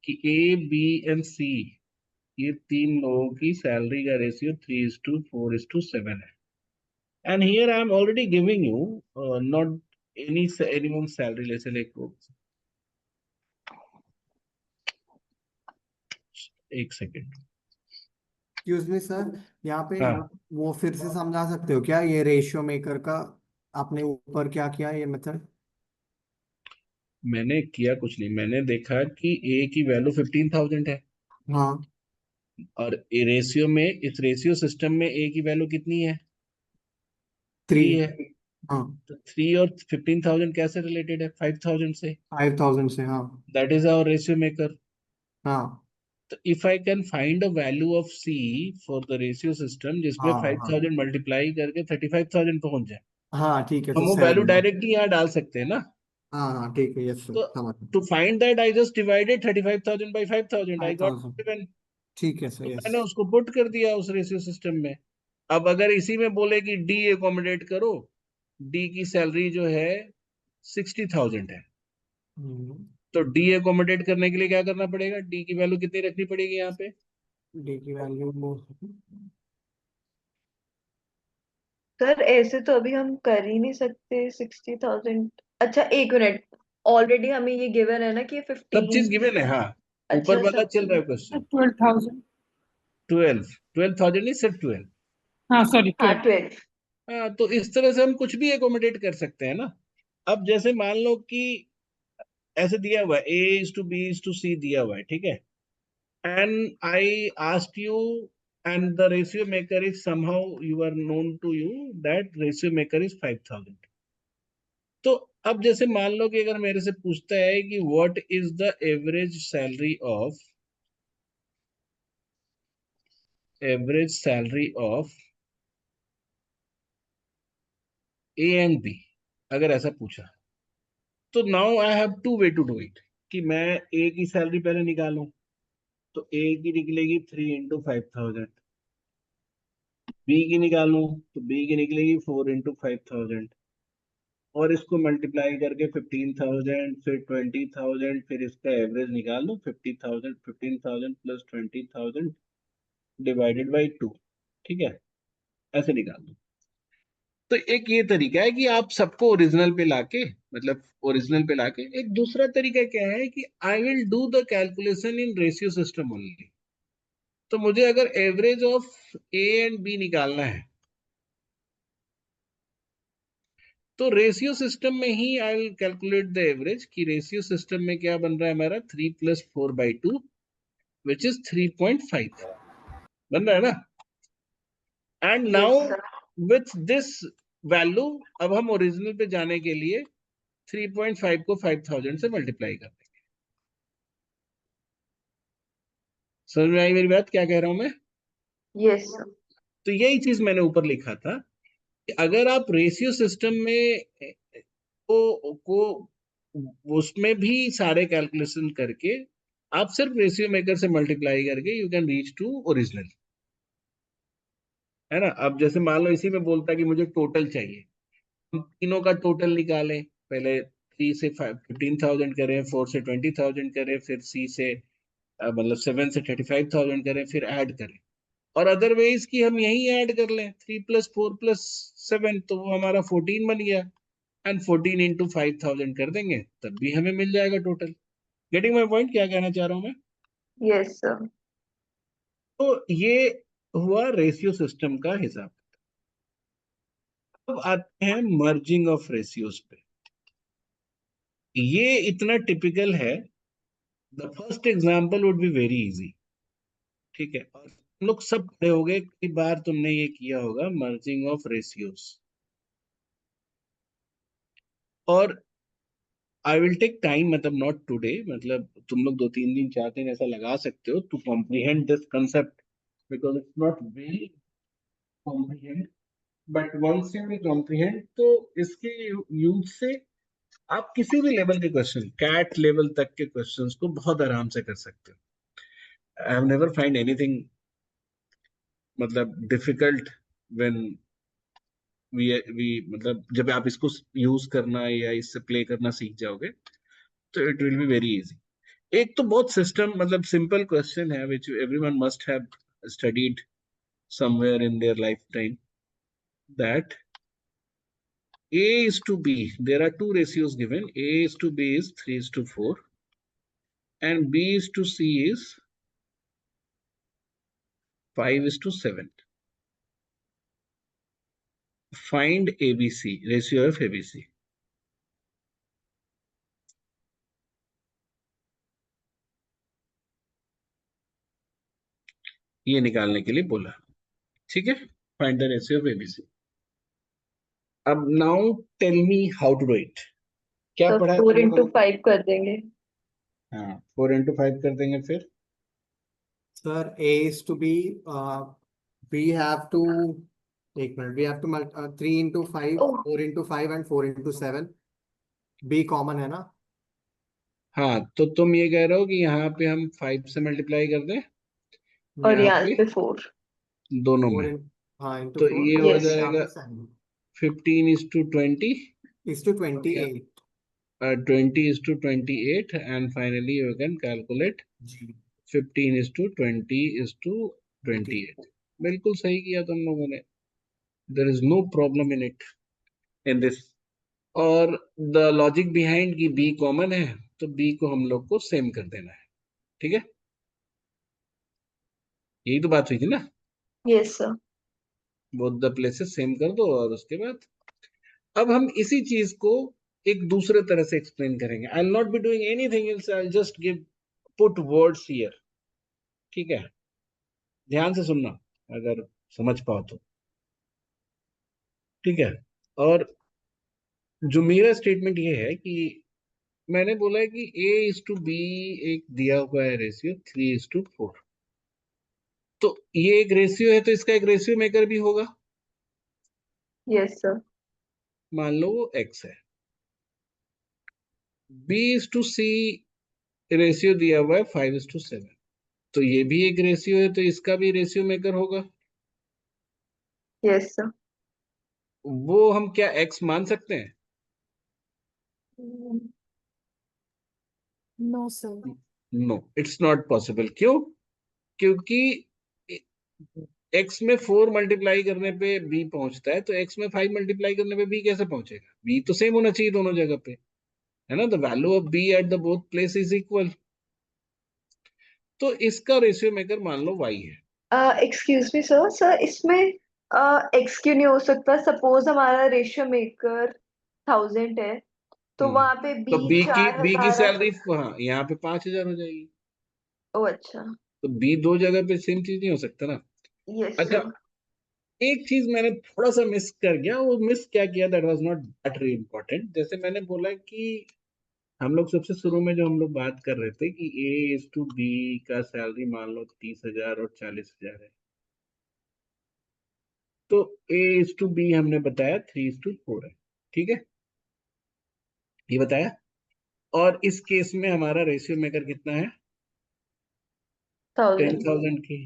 कि ए बी एंड सी, ये तीन लोगों की सैलरी का रेशियो 3:4:7 है। And here I am already giving you not any salary, जैसे लाइक एक सेकेंड। एक्सक्यूज मी सर, यहाँ पे हाँ, वो फिर से समझा सकते हो क्या ये रेशियो मेकर का? आपने ऊपर क्या किया ये मेथड? मैंने किया कुछ नहीं, मैंने देखा कि ए की वैल्यू 15,000 है, हाँ, और रेशियो में, इस रेशियो सिस्टम में ए की वैल्यू कितनी है? 3। 3 है। हाँ, तो 3 और 15,000 कैसे रिलेटेड है? 5,000 से। 5000 से। हाँ। That is our ratio maker. हाँ। तो if I can find a value of C for the ratio system जिसमें हाँ। हाँ। 5,000 मल्टीप्लाई करके 35,000 पहुंच जाए, हाँ ठीक है हम सर, वो वैल्यू 7। डायरेक्टली यहाँ डाल सकते हैं ना। हाँ हाँ ठीक है, यस सर, तो समझ। To find that I just divided 35,000 by 5,000, I got 5000। 7। ठीक है सर, तो यस। मैंने उसको पुट कर दिया उस रेशियो सिस्टम में। अब अगर इसी में बोले कि डी एकोमोडेट करो, डी की सैलरी जो है 60,000 है, तो डी एकोमोडेट करने के लिए क्या करना पड़ेगा? डी की वैल्यू कितनी रखनी पड़ेगी यहाँ पे? डी की वैल्यू सर ऐसे तो अभी हम कर ही नहीं सकते 60,000। अच्छा एक मिनट, ऑलरेडी हमें ये गिवन है ना कि सब चीज 15। गिवन है, हाँ। ऊपर अच्छा वाला सब चल रहा है चीज। क्वेश्चन। 12,000. 12,000 नहीं, सिर्फ 12। हाँ सॉरी, हाँ 12. 12। हाँ, तो इस तरह से हम कुछ भी एकोमोडेट कर सकते हैं ना। अब जैसे मान लो कि ऐसे दिया हुआ है, A:B:C दिया हुआ है, ठीक है, and I asked you, and the ratio maker is somehow you are known to you that ratio maker is 5,000। तो अब जैसे मान लो कि अगर मेरे से पूछता है कि what is the average salary of A and B, अगर ऐसा पूछा, तो now I have to way to do it, कि मैं ए की सैलरी पहले निकालूं, तो ए की निकलेगी 3 × 5,000, बी की निकालूं तो बी की निकलेगी 4 × 5,000, और इसको मल्टीप्लाई करके 15,000, फिर 20,000, फिर इसका एवरेज निकाल लो 50,000, 15,000 प्लस 20,000 डिवाइडेड बाई 2, ठीक है, ऐसे निकाल लो। तो एक ये तरीका है कि आप सबको ओरिजिनल पे लाके, मतलब ओरिजिनल पे लाके। एक दूसरा तरीका क्या है कि I will do the calculation in ratio system only. तो मुझे अगर average of A and B निकालना है, तो रेशियो सिस्टम में ही I will calculate the average, कि रेशियो सिस्टम में क्या बन रहा है हमारा, 3 + 4/2 विच इज 3.5 बन रहा है ना। And now yes sir. With this value, अब हम ओरिजिनल पे जाने के लिए 3.5 को 5,000 से मल्टीप्लाई कर देंगे। समझ में आई मेरी बात, क्या कह रहा हूं मैं? Yes sir. तो यही चीज मैंने ऊपर लिखा था कि अगर आप रेशियो सिस्टम में को उसमें भी सारे कैलकुलेशन करके, आप सिर्फ रेशियो मेकर से मल्टीप्लाई करके you can reach to original, है ना। अब जैसे मान लो इसी में बोलता है कि मुझे टोटल चाहिए, हम तीनों का टोटल निकालें, पहले 3 से 15,000 करें, 4 से 20,000 करें, फिर सी से मतलब 7 से 35,000 करें, फिर ऐड करें। और अदरवाइज की हम यही ऐड कर लें, 3 + 4 + 7, तो वो हमारा 14 बन गया, एंड 14 × 5,000 कर देंगे, तब भी हमें मिल जाएगा टोटल। गेटिंग माई पॉइंट, क्या कहना चाह रहा हूं मैं? Yes sir. तो ये हुआ रेशियो सिस्टम का हिसाब। अब आते हैं मर्जिंग ऑफ रेशियोज पे। ये इतना टिपिकल है, the first example would be very easy, ठीक है, और तुम लोग सब पढ़े होंगे, कई बार तुमने ये किया होगा, मर्जिंग ऑफ रेशियोज। और आई विल टेक टाइम, मतलब नॉट टुडे, मतलब तुम लोग 2-3 दिन 4 दिन ऐसा लगा सकते हो to comprehend this concept, because it's not very comprehend, but once you will comprehend, तो इसके यूज से आप किसी भी लेवल के क्वेश्चन, कैट लेवल तक के क्वेश्चंस को बहुत आराम से कर सकते हो। I have never find anything मतलब डिफिकल्ट व्हेन वी मतलब जब आप इसको यूज करना या इससे प्ले करना सीख जाओगे तो it will be very easy. एक तो बहुत सिस्टम मतलब सिंपल क्वेश्चन है which everyone must have studied somewhere in their lifetime, that A is to B. There are two ratios given. A is to B is 3 is to 4 and B is to C is 5 is to 7. Find ABC, ratio of ABC. ये निकालने के लिए बोला, ठीक है। Find the ratio of A B C. अब now tell me how to do it. क्या तो पढ़ा है 4 तुम into लोगों ने? 5 कर देंगे। हाँ 4 into 5 कर देंगे फिर। Sir, A is to B. We have to. एक minute. We have to 3 into 5, oh 4 into 5 and 4 into 7. B common है ना? हाँ तो तुम ये कह रहे हो कि यहाँ पे हम 5 से मल्टीप्लाई कर दें और यहाँ यहाँ पे पे 4। दोनों 4 में, in, हाँ into तो 4 ये हो और Yes. यहाँ जाएगा पे 7 15:20 is to 28. 20:28 and finally you can calculate जी 15:20:28। बिल्कुल सही किया तुम लोगों ने। There is no problem in it in this. और द लॉजिक बिहाइंड कि बी कॉमन है तो बी को हम लोग को सेम कर देना है, ठीक है। यही तो बात हुई थी ना, Yes, sir. Both the places same कर दो और उसके बाद अब हम इसी चीज को एक दूसरे तरह से एक्सप्लेन करेंगे। I will not be doing anything else, I will just give put words here, ठीक है। ध्यान से सुनना अगर समझ पाओ तो, ठीक है। और जो मेरा स्टेटमेंट ये है कि मैंने बोला है कि A is to B एक दिया हुआ है रेशियो 3:4, तो ये एक रेशियो है तो इसका एक रेशियो मेकर भी होगा। Yes, sir. मान लो वो X है। B is to C ratio दिया हुआ है 5:7, तो ये भी एक रेशियो है तो इसका भी रेशियो मेकर होगा। Yes, sir. वो हम क्या X मान सकते हैं? No, sir. No it's not possible. क्यों? क्योंकि x में 4 मल्टीप्लाई करने पे b पहुंचता है तो x में 5 मल्टीप्लाई करने पे b कैसे पहुंचेगा? b तो सेम होना चाहिए दोनों जगह पे, है ना। The value of b at the both place is equal. तो इसका रेशियो मेकर मान लो y है। Excuse me, sir. Sir, इसमें x क्यों नहीं हो सकता? सपोज हमारा रेशियो मेकर 1000 है, तो वहां पे तो b b की 4000 सैलरी हाँ यहाँ पे 5,000 हो जाएगी। ओ अच्छा। तो b दो जगह पे सेम चीज नहीं हो सकता ना। Yes, अच्छा, sir. एक चीज मैंने थोड़ा सा मिस कर गया, वो मिस क्या किया, that was not that very important. जैसे मैंने बोला कि हम लोग सबसे शुरू में जो हम लोग बात कर रहे थे कि A is to B का सैलरी मान लो 30,000 और 40,000 है, तो A is to B हमने बताया 3:4 है, ठीक है, ये बताया। और इस केस में हमारा रेशियो मेकर कितना है? 1000, 10,000 की।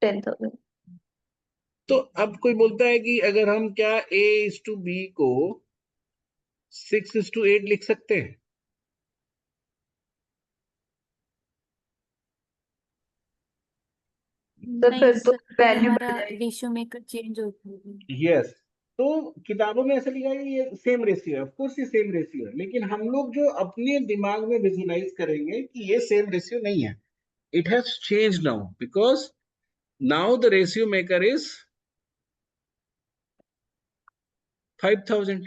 10,000. तो अब कोई बोलता है कि अगर हम क्या A is to B को 6:8 लिख सकते हैं? तो नहीं फिर तो सर, फिर वैल्यू बढ़ हमारा जाएगी। रेशियो मेकर चेंज होता है। यस, तो किताबों में ऐसा लिखा है कि ये सेम रेशियो है, ऑफ कोर्स ये सेम रेशियो है, लेकिन हम लोग जो अपने दिमाग में विजुलाइज करेंगे कि ये सेम रेशियो नहीं है। It has change now because now the ratio maker is 5,000।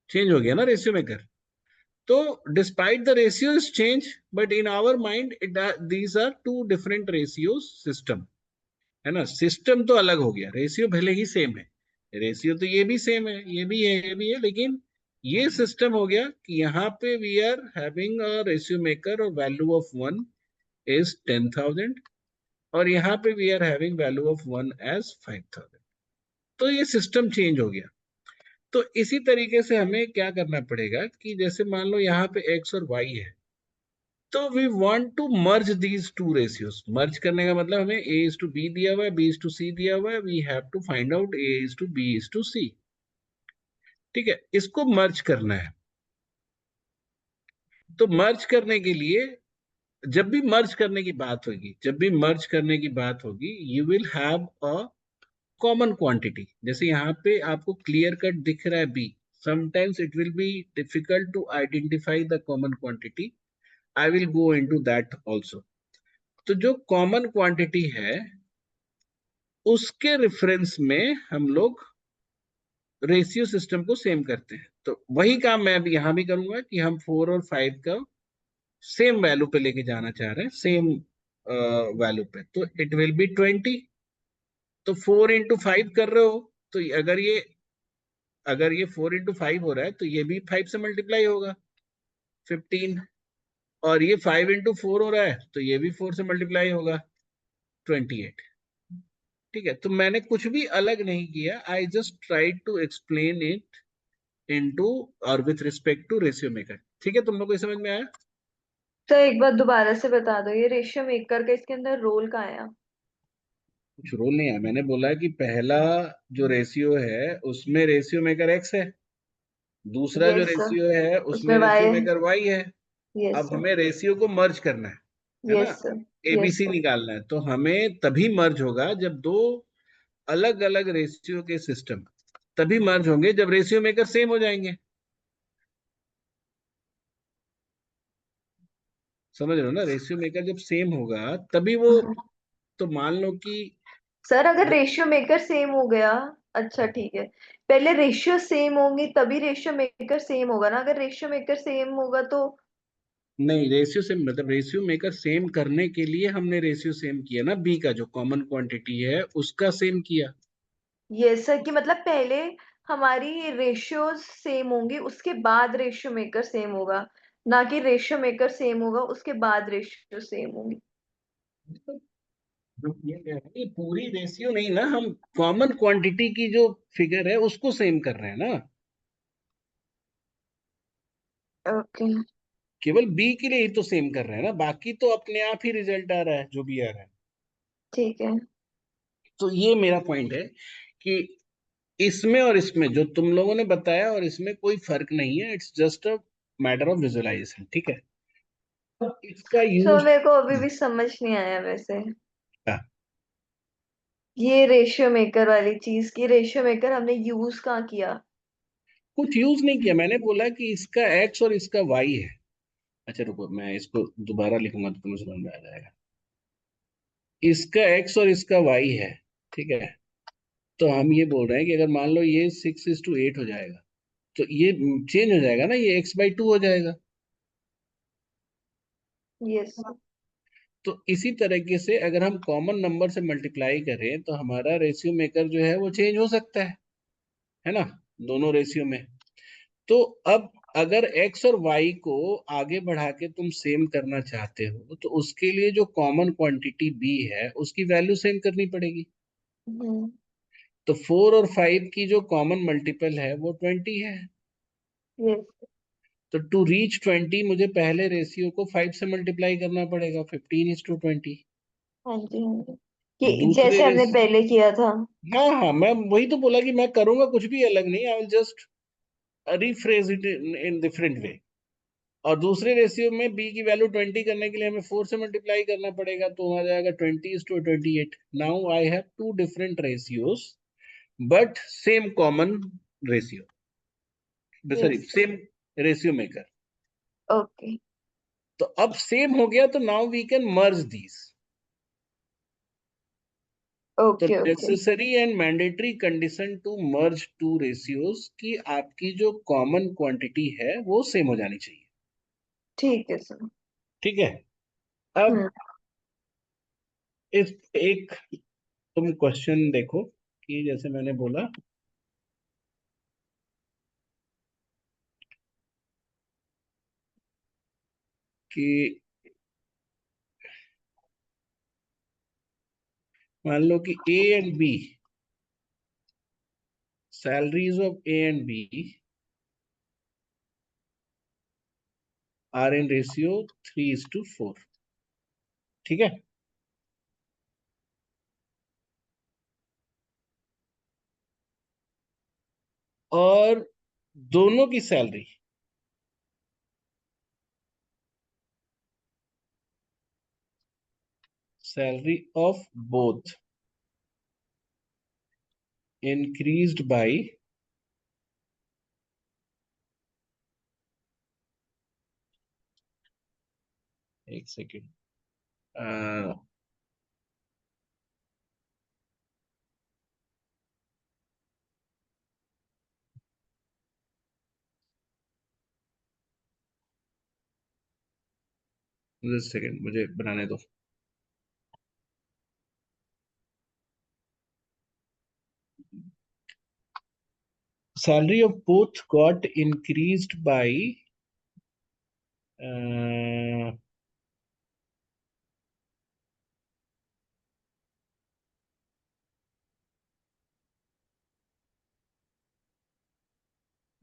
Change हो गया ना रेशियो मेकर। तो despite the ratios change, but in our mind these are two different ratio system, है ना। सिस्टम तो अलग हो गया, रेशियो भले ही सेम है। रेशियो तो ये भी सेम है, ये भी है, ये भी है, लेकिन ये सिस्टम हो गया कि यहाँ पे we are having a ratio maker और वैल्यू ऑफ 1 इज 10,000 और यहाँ पे we are having value of 1 as 5,000। तो ये सिस्टम चेंज हो गया। तो इसी तरीके से हमें क्या करना पड़ेगा कि जैसे मान लो यहाँ पे x और y है, तो we want to merge these two ratios. Merge करने का मतलब हमें a is to b दिया हुआ है, b is to c दिया हुआ है, we have to find out a is to b is to c। ठीक है, इसको मर्ज करना है। तो मर्ज करने के लिए, जब भी मर्ज करने की बात होगी, जब भी मर्ज करने की बात होगी, you will have a common quantity. जैसे यहाँ पे आपको क्लियर कट दिख रहा है b, sometimes it will be difficult to identify the common quantity, I will go into that also। तो जो कॉमन क्वांटिटी है उसके रेफरेंस में हम लोग रेशियो सिस्टम को सेम करते हैं। तो वही काम मैं अभी यहां भी करूंगा कि हम 4 और 5 का सेम वैल्यू पे लेके जाना चाह रहे हैं, सेम वैल्यू पे। तो इट विल बी 20। तो 4 into 5 कर रहे हो, तो अगर ये 4 into 5 हो रहा है तो ये भी 5 से मल्टीप्लाई होगा, 15। और ये 5 into 4 हो रहा है तो ये भी 4 से मल्टीप्लाई होगा, 28। ठीक है, तो मैंने कुछ भी अलग नहीं किया, I just try to explain it into और with respect to ratio maker. ठीक है, तुम लोग को समझ में आया? तो एक बार दोबारा से बता दो, ये रेशियो मेकर का इसके अंदर रोल कहाँ है? कुछ रोल नहीं है, मैंने बोला कि पहला जो रेशियो है उसमें रेशियो मेकर एक्स है, दूसरा जो यस सर, रेशियो है उसमें उसमें वाई रेशियो है। मेकर वाई है। यस अब सर। हमें रेशियो को मर्ज करना है ना, yes sir. Yes ABC sir. निकालना है। तो हमें तभी मर्ज होगा जब दो अलग अलग रेशियो के सिस्टम तभी मर्ज होंगे जब रेशियो मेकर सेम हो जाएंगे। समझ रहे हो ना, रेशियो मेकर जब सेम होगा तभी वो, तो मान लो कि सर अगर रेशियो मेकर सेम हो गया, अच्छा ठीक है, पहले रेशियो सेम होंगी तभी रेशियो मेकर सेम होगा ना, अगर रेशियो मेकर सेम होगा तो। नहीं, रेशियो सेम मतलब रेशियो मेकर सेम करने के लिए हमने रेशियो सेम किया ना, बी का जो कॉमन क्वांटिटी है उसका सेम किया। यस सर, कि मतलब पहले हमारी रेशियोज सेम होंगी उसके बाद रेशियो मेकर सेम होगा, ना कि रेशियो मेकर सेम होगा उसके बाद रेशियो सेम होगी। ये पूरी रेशियो नहीं ना, हम कॉमन क्वांटिटी की जो फिगर है उसको सेम कर रहे हैं ना, ओके। केवल बी के लिए ही तो सेम कर रहे हैं ना, बाकी तो अपने आप ही रिजल्ट आ रहा है जो भी आ रहा है। ठीक है। तो ये मेरा पॉइंट है कि इसमें और इसमें जो तुम लोगों ने बताया और इसमें कोई फर्क नहीं है, it's just a matter of visualization. ठीक है, अब इसका सो यूज, मेरे को अभी भी समझ नहीं आया वैसे, ये रेशियो मेकर वाली चीज की रेशियो मेकर हमने यूज कहाँ किया? कुछ यूज नहीं किया, मैंने बोला कि इसका एक्स और इसका वाई है। अच्छा रुको, मैं इसको दोबारा लिखूंगा तो तुम्हें समझ में आ जाएगा। इसका एक्स और इसका वाई है, ठीक है। तो हम ये बोल रहे हैं कि अगर मान लो ये 6:8 हो जाएगा तो ये चेंज हो जाएगा ना, ये x/2 हो जाएगा। यस। तो इसी तरीके से अगर हम कॉमन नंबर से मल्टीप्लाई करें तो हमारा रेशियो मेकर जो है वो चेंज हो सकता है ना, दोनों रेशियो में। तो अब अगर x और y को आगे बढ़ा के तुम सेम करना चाहते हो तो उसके लिए जो कॉमन क्वांटिटी b है उसकी वैल्यू सेम करनी पड़ेगी। हम्म। तो 4 और 5 की जो कॉमन मल्टीपल है वो 20 है। यस। तो टू रीच 20 मुझे पहले रेशियो को 5 से मल्टीप्लाई करना पड़ेगा, 15:20। हाँ जी हाँ जी, कि दूसरे जैसे हमने रेस पहले किया था। हाँ हाँ, मैं वही तो बोला कि मैं करूंगा कुछ भी अलग नहीं, I will just rephrase it in different way. और दूसरे रेशियो में बी की वैल्यू 20 करने के लिए हमें 4 से मल्टीप्लाई करना पड़ेगा, तो आ जाएगा 20:28। Now I have two different ratios but same common ratio, sorry yes. Same ratio maker. Okay. तो अब सेम हो गया तो now we can merge these. तो okay. Okay. Necessary and mandatory condition to merge two ratios कि आपकी जो common quantity है वो सेम हो जानी चाहिए। ठीक है सर। ठीक है, अब हम्म। इस एक तुम क्वेश्चन देखो कि जैसे मैंने बोला कि मान लो कि A and B, salaries of A and B are in ratio 3:4। ठीक है, और दोनों की salary of both increased by 1 second, second मुझे बनाने दो। Salary of both got increased by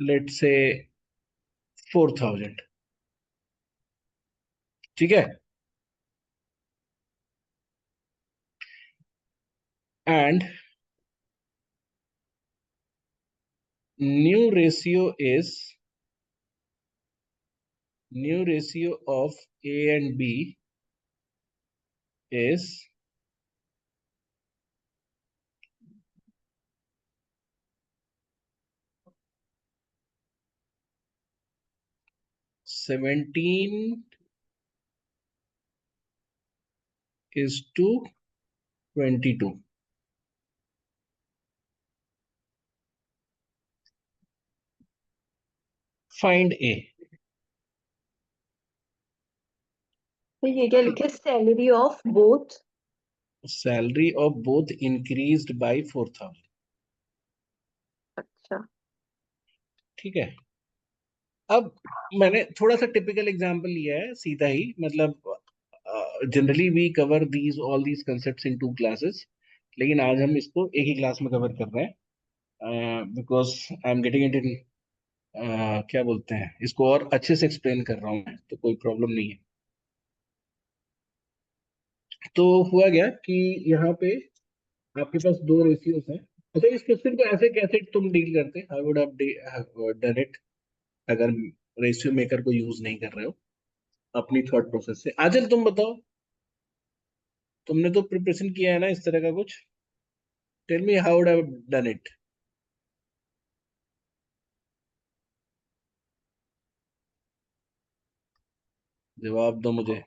let's say 4,000। ठीक है, and new ratio of A and B is 17:22। Find A। तो ये क्या लिखे, salary of both? Salary of both increased by 4,000। अच्छा, ठीक है, अब मैंने थोड़ा सा टिपिकल एग्जांपल लिया है, सीधा ही, मतलब generally we cover these all these concepts in 2 classes, लेकिन आज हम इसको एक ही क्लास में कवर कर रहे हैं, because I am getting it in, क्या बोलते हैं इसको, और अच्छे से एक्सप्लेन कर रहा हूँ मैं, तो कोई प्रॉब्लम नहीं है। तो हुआ गया कि यहाँ पे आपके पास 2 रेशियोज हैं। अच्छा, इस क्वेश्चन को ऐसे कैसे तुम डील करते, आई वुड हैव डन इट अगर रेशियो मेकर को यूज नहीं कर रहे हो अपनी थॉट प्रोसेस से। आजल तुम बताओ, तुमने तो प्रिपरेशन किया है ना इस तरह का कुछ, tell me how would have done it. जवाब दो मुझे।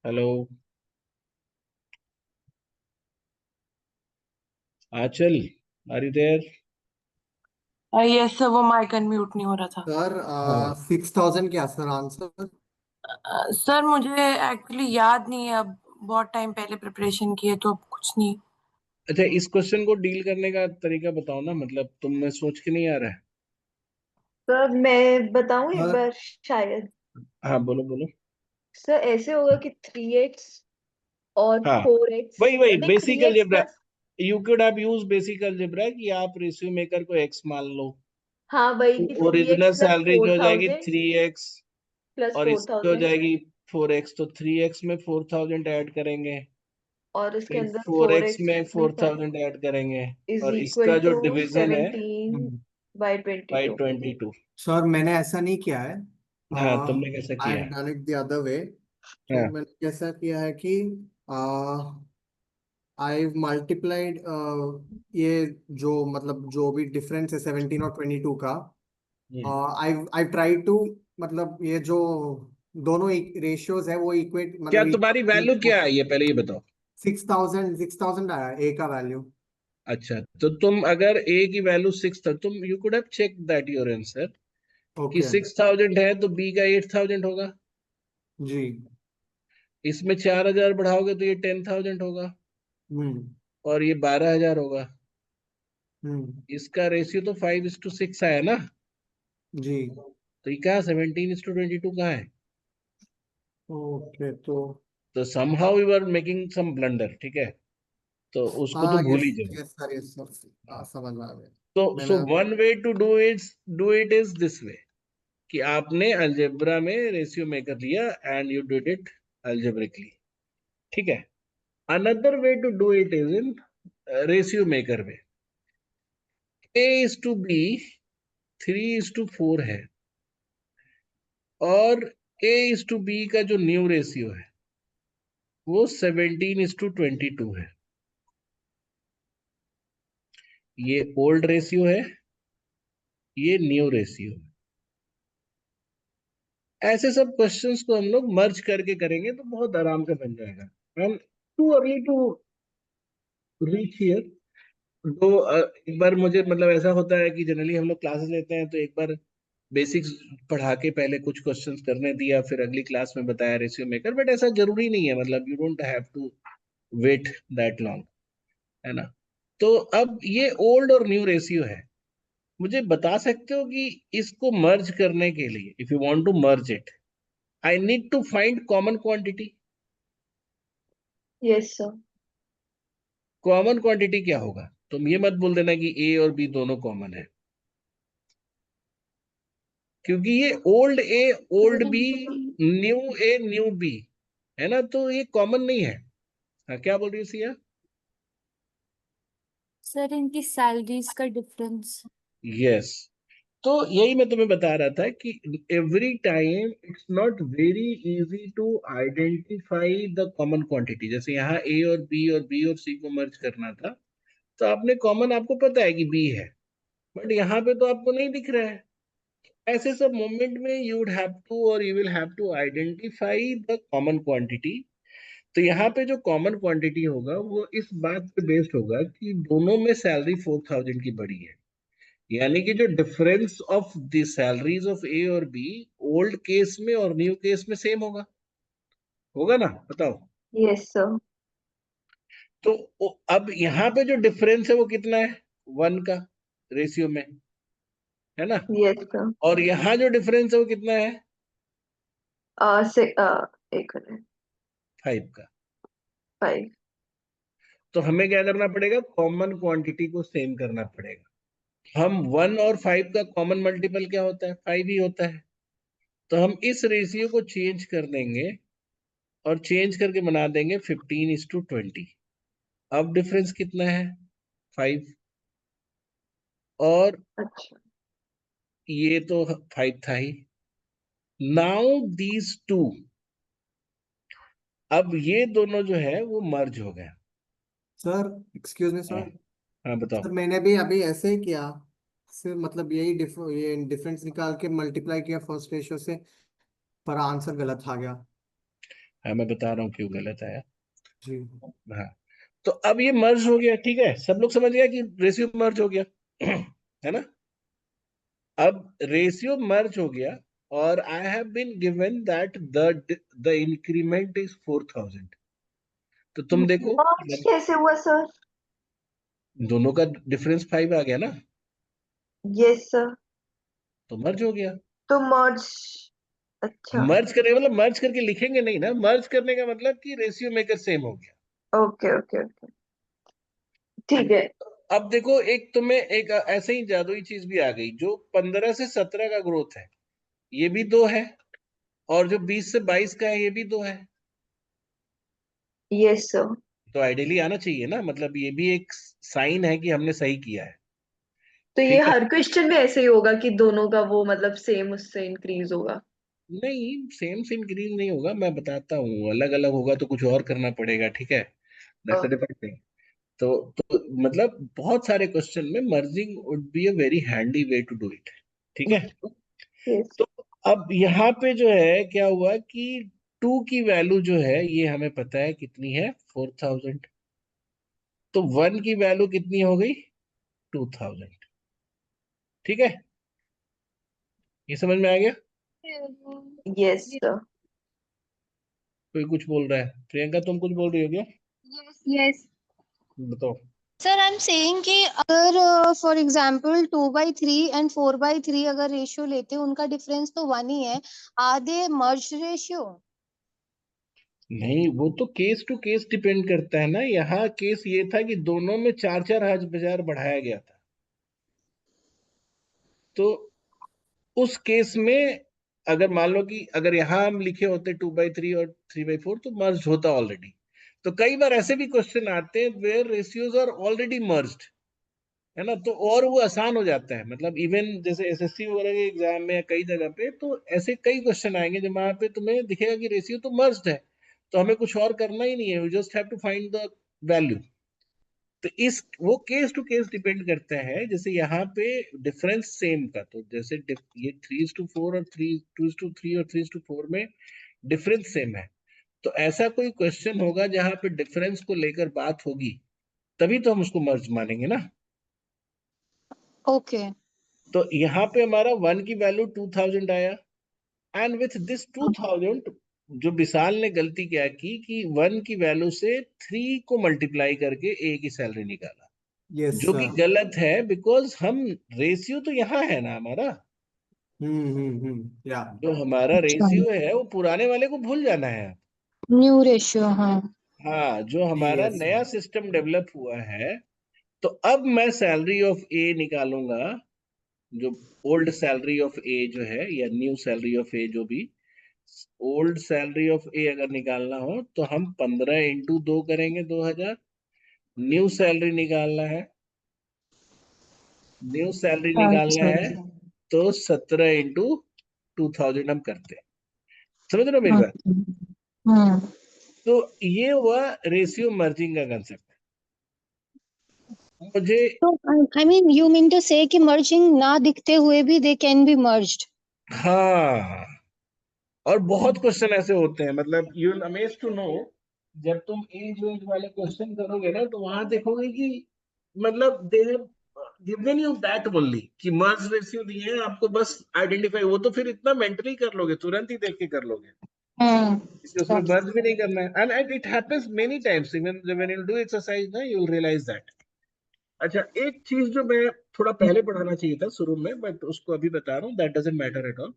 Hello Aanchal, are you there? Yes sir, वो माइक अनम्यूट नहीं हो रहा था। सर हाँ, 6,000 क्या सर आंसर? सर मुझे एक्चुअली याद नहीं है, अब बहुत टाइम पहले प्रिपरेशन की है तो अब कुछ नहीं। अच्छा, इस क्वेश्चन को डील करने का तरीका बताओ ना, मतलब तुम्हें सोच के नहीं आ रहा है? सर मैं बताऊं एक सर बार शायद। हाँ बोलो बोलो। सर ऐसे होगा कि 3x और हाँ, 4x, वही वही नहीं basic 3x algebra. Plus, you could have use basic algebra कि आप रेशियो मेकर को एक्स मान लो, हाँ वही तो कि ओरिजिनल 3x प्लस सैलरी जो फोर हो जाएगी थाउजेंड 3x, प्लस और फोर इसकी हो थाउजेंड जाएगी 4x, तो 3x में 4,000 ऐड करेंगे, और उसके फिर अंदर 4x 4x में में 4,000 ऐड करेंगे, इज और इक्वल इसका जो टू डिवीजन है 17 by twenty by two 22। Sir मैंने ऐसा नहीं किया है। हाँ, तुमने कैसा आई किया हैव है? Done it the other way. तो हाँ, मैंने कैसा किया है कि आई मल्टीप्लाइड ये जो मतलब जो भी डिफरेंस है 17 और 22 का, हम्म। आई आई ट्राई टू मतलब ये जो दोनों रेशियोज है वो इक्वेट क्या मतलब तुम्हारी वैल्यू क्या है ये पहले ये बताओ। 6,000 आया ए का वैल्यू। अच्छा, तो तुम अगर ए की वैल्यू 6 था, तुम you could have check that your answer कि ओके 6,000 है तो बी का 8,000 होगा, जी। इसमें 4,000 बढ़ाओगे तो ये 10,000 होगा, हम्म और ये 12,000 होगा। हम्म इसका रेशियो तो 5:6 आया ना, जी। तो ये कहाँ 17:22 कहाँ है? ओके तो तो somehow you are making some blunder, ठीक है। तो उसको तो भूल ही जाओ। यस सर, यस सर, समझ में आ गया। तो मैंने one way to do it is this way, कि आपने अलजेब्रा में रेशियो मेकर लिया and you did it algebraically, ठीक है। Another way to do it is in ratio maker में। A:B 3:4 है, और A:B का जो न्यू रेशियो है वो 17:22 है। ये ओल्ड रेशियो है, ये न्यू रेशियो है। ऐसे सब क्वेश्चंस को हम लोग मर्ज करके करेंगे तो बहुत आराम से बन जाएगा। And to early to reach here. तो एक बार मुझे मतलब ऐसा होता है कि जनरली हम लोग क्लासेस लेते हैं तो एक बार बेसिक्स पढ़ा के पहले कुछ क्वेश्चंस करने दिया, फिर अगली क्लास में बताया रेशियो मेकर, बट ऐसा जरूरी नहीं है, मतलब you don't have to wait that long, है ना। तो अब ये ओल्ड और न्यू रेशियो है, मुझे बता सकते हो कि इसको मर्ज करने के लिए, if you want to merge it, I need to find common quantity. Yes, sir. Common quantity क्या होगा? तुम ये मत बोल देना कि ए और बी दोनों कॉमन है, क्योंकि ये old A old B new A new B है ना, तो ये कॉमन नहीं है। हाँ, क्या बोल रही हो सिया? सर इनकी सैलरीज का डिफरेंस। यस, तो यही मैं तुम्हें बता रहा था कि every time it's not very easy to identify the common quantity. जैसे यहाँ ए और बी और सी को मर्ज करना था, तो आपने कॉमन, आपको पता है कि बी है, बट यहाँ पे तो आपको नहीं दिख रहा है। ऐसे सब मोमेंट में यू वुड हैव टू और you will have to identify the common quantity. तो यहाँ पे जो कॉमन क्वांटिटी होगा वो इस बात पे बेस्ड होगा कि दोनों में सैलरी 4000 की बढ़ी है, यानी कि जो difference of the salaries of A और बी ओल्ड केस में और न्यू केस में सेम होगा, होगा ना, बताओ। Yes, sir. तो अब यहाँ पे जो डिफरेंस है वो कितना है? 1 का रेशियो में, है ना। Yes, sir. और यहाँ जो डिफरेंस है वो कितना है? एक मिनट. 5 का। 5. तो हमें क्या करना पड़ेगा? कॉमन क्वांटिटी को सेम करना पड़ेगा। हम 1 और 5 का कॉमन मल्टीपल क्या होता है? 5 ही होता है। तो हम इस रेशियो को चेंज कर देंगे और चेंज करके बना देंगे 15:20। अब डिफरेंस कितना है? 5। और अच्छा. ये तो 5 था ही। नाउ दीज टू, अब ये दोनों जो है वो मर्ज हो गए। सर, एक्सक्यूज मी हाँ, सर। हाँ बताओ। सर मैंने भी अभी ऐसे ही किया, सिर्फ मतलब यही ये डिफरेंस निकाल के मल्टीप्लाई किया फर्स्ट रेशियो से, पर आंसर गलत आ गया। हाँ, मैं बता रहा हूँ क्यों गलत आया। जी। हाँ, तो अब ये मर्ज हो गया, ठीक है, सब लोग समझ गया कि रेशियो मर्ज हो गया है ना। अब रेशियो मर्ज हो गया और I have been given that the increment is 4000। तो तुम देखो, Merge कैसे हुआ, सर? दोनों का डिफरेंस 5 आ गया ना, Yes, sir. तो मर्ज हो गया। तो merge. अच्छा. मर्ज करने मतलब मर्ज करके लिखेंगे नहीं ना, मर्ज करने का मतलब कि रेशियो मेकर सेम हो गया। Okay, okay, okay. ठीक है. अब देखो, एक तुम्हें एक ऐसे ही जादुई चीज भी आ गई, जो 15 से 17 का ग्रोथ है ये भी 2 है, और जो 20 से 22 का है ये भी 2 है। Yes, sir. तो आइडियली आना चाहिए ना, मतलब ये भी एक साइन है कि हमने सही किया है। तो ये ठीक है, हर क्वेश्चन में ऐसे ही होगा कि दोनों का वो मतलब सेम उससे इंक्रीज होगा? नहीं सेम से इंक्रीज नहीं होगा, मैं बताता हूँ, अलग अलग होगा तो कुछ और करना पड़ेगा, ठीक है, दैट्स अ डिफरेंट थिंग। तो मतलब बहुत सारे क्वेश्चन में merging would be a very handy way to do it, ठीक है। Yes. तो अब यहाँ पे जो है क्या हुआ कि 2 की वैल्यू जो है ये हमें पता है कितनी है, 4000। तो 1 की वैल्यू कितनी हो गई? 2000, ठीक है, ये समझ में आ गया? Yes, sir. कोई कुछ बोल रहा है? प्रियंका तुम कुछ बोल रही हो क्या? Yes. बताओ। सर आई एम सेइंग कि अगर फॉर एग्जांपल 2/3 एंड 4/3 अगर रेशियो लेते हैं उनका डिफरेंस तो 1 ही है, आर दे मर्ज रेशियो? नहीं, वो तो केस टू केस डिपेंड करता है ना। यहाँ केस ये था कि दोनों में 4-4 हजार बढ़ाया गया था, तो उस केस में अगर मान लो कि अगर यहाँ हम लिखे होते 2/3 और 3/4 तो मर्ज होता ऑलरेडी। तो कई बार ऐसे भी क्वेश्चन आते हैं where ratios are already merged, है ना, तो और वो आसान हो जाता है। मतलब इवन जैसे एसएससी वगैरह के एग्जाम में या कई जगह पे तो ऐसे कई क्वेश्चन आएंगे जब वहां पे तुम्हें दिखेगा कि रेशियो तो मर्ज्ड है, तो हमें कुछ और करना ही नहीं है, you just have to find the value. तो इस वो केस टू केस डिपेंड करता है। जैसे यहाँ पे डिफरेंस सेम का, तो जैसे ये 3:4 और 2:3 और 3:4 में डिफरेंस सेम है, तो ऐसा कोई क्वेश्चन होगा जहां पे डिफरेंस को लेकर बात होगी, तभी तो हम उसको मर्ज मानेंगे ना। Okay. तो यहाँ पे हमारा 1 की वैल्यू 2000 आया, एंड विथ दिस 2000 जो विशाल ने गलती क्या की कि 1 की वैल्यू से 3 को मल्टीप्लाई करके ए की सैलरी निकाला, Yes, जो कि sir. गलत है, बिकॉज हम रेशियो तो यहाँ है ना हमारा, Yeah. जो हमारा रेशियो है वो पुराने वाले को भूल जाना है। New ratio, हाँ. हाँ, जो हमारा Yes, नया sir. सिस्टम डेवलप हुआ है, तो अब मैं सैलरी ऑफ ए निकालूंगा, जो ओल्ड सैलरी ऑफ ए जो है या न्यू सैलरी ऑफ ए, जो भी ओल्ड सैलरी ऑफ ए अगर निकालना हो तो हम 15 × 2 करेंगे, 2000। न्यू सैलरी निकालना है, न्यू सैलरी निकालना अच्छा. है, तो 17 × 2000 हम करते हैं। समझ रहे हो मेरी बात? हम्म. तो ये हुआ रेशियो मर्जिंग का कंसेप्ट। मुझे तो I mean, you mean to say कि merging ना दिखते हुए भी they can be merged. हाँ, और बहुत क्वेश्चन ऐसे होते हैं, मतलब you will amaze to know, जब तुम एज वेज वाले क्वेश्चन करोगे ना तो वहां देखोगे कि मतलब they have given you that only कि मर्ज रेशियो दिए हैं आपको, बस आइडेंटिफाई, वो तो फिर इतना मेंटली कर लोगे, तुरंत ही देख के कर लोगे, हम्म. इसलिए उसमें मर्ज भी नहीं करना है। And it happens many times, even when you do exercise ना यू विल रियलाइज दैट। अच्छा, एक चीज जो मैं थोड़ा पहले पढ़ाना चाहिए था शुरू में, बट उसको अभी बता रहा हूँ, that doesn't matter at all.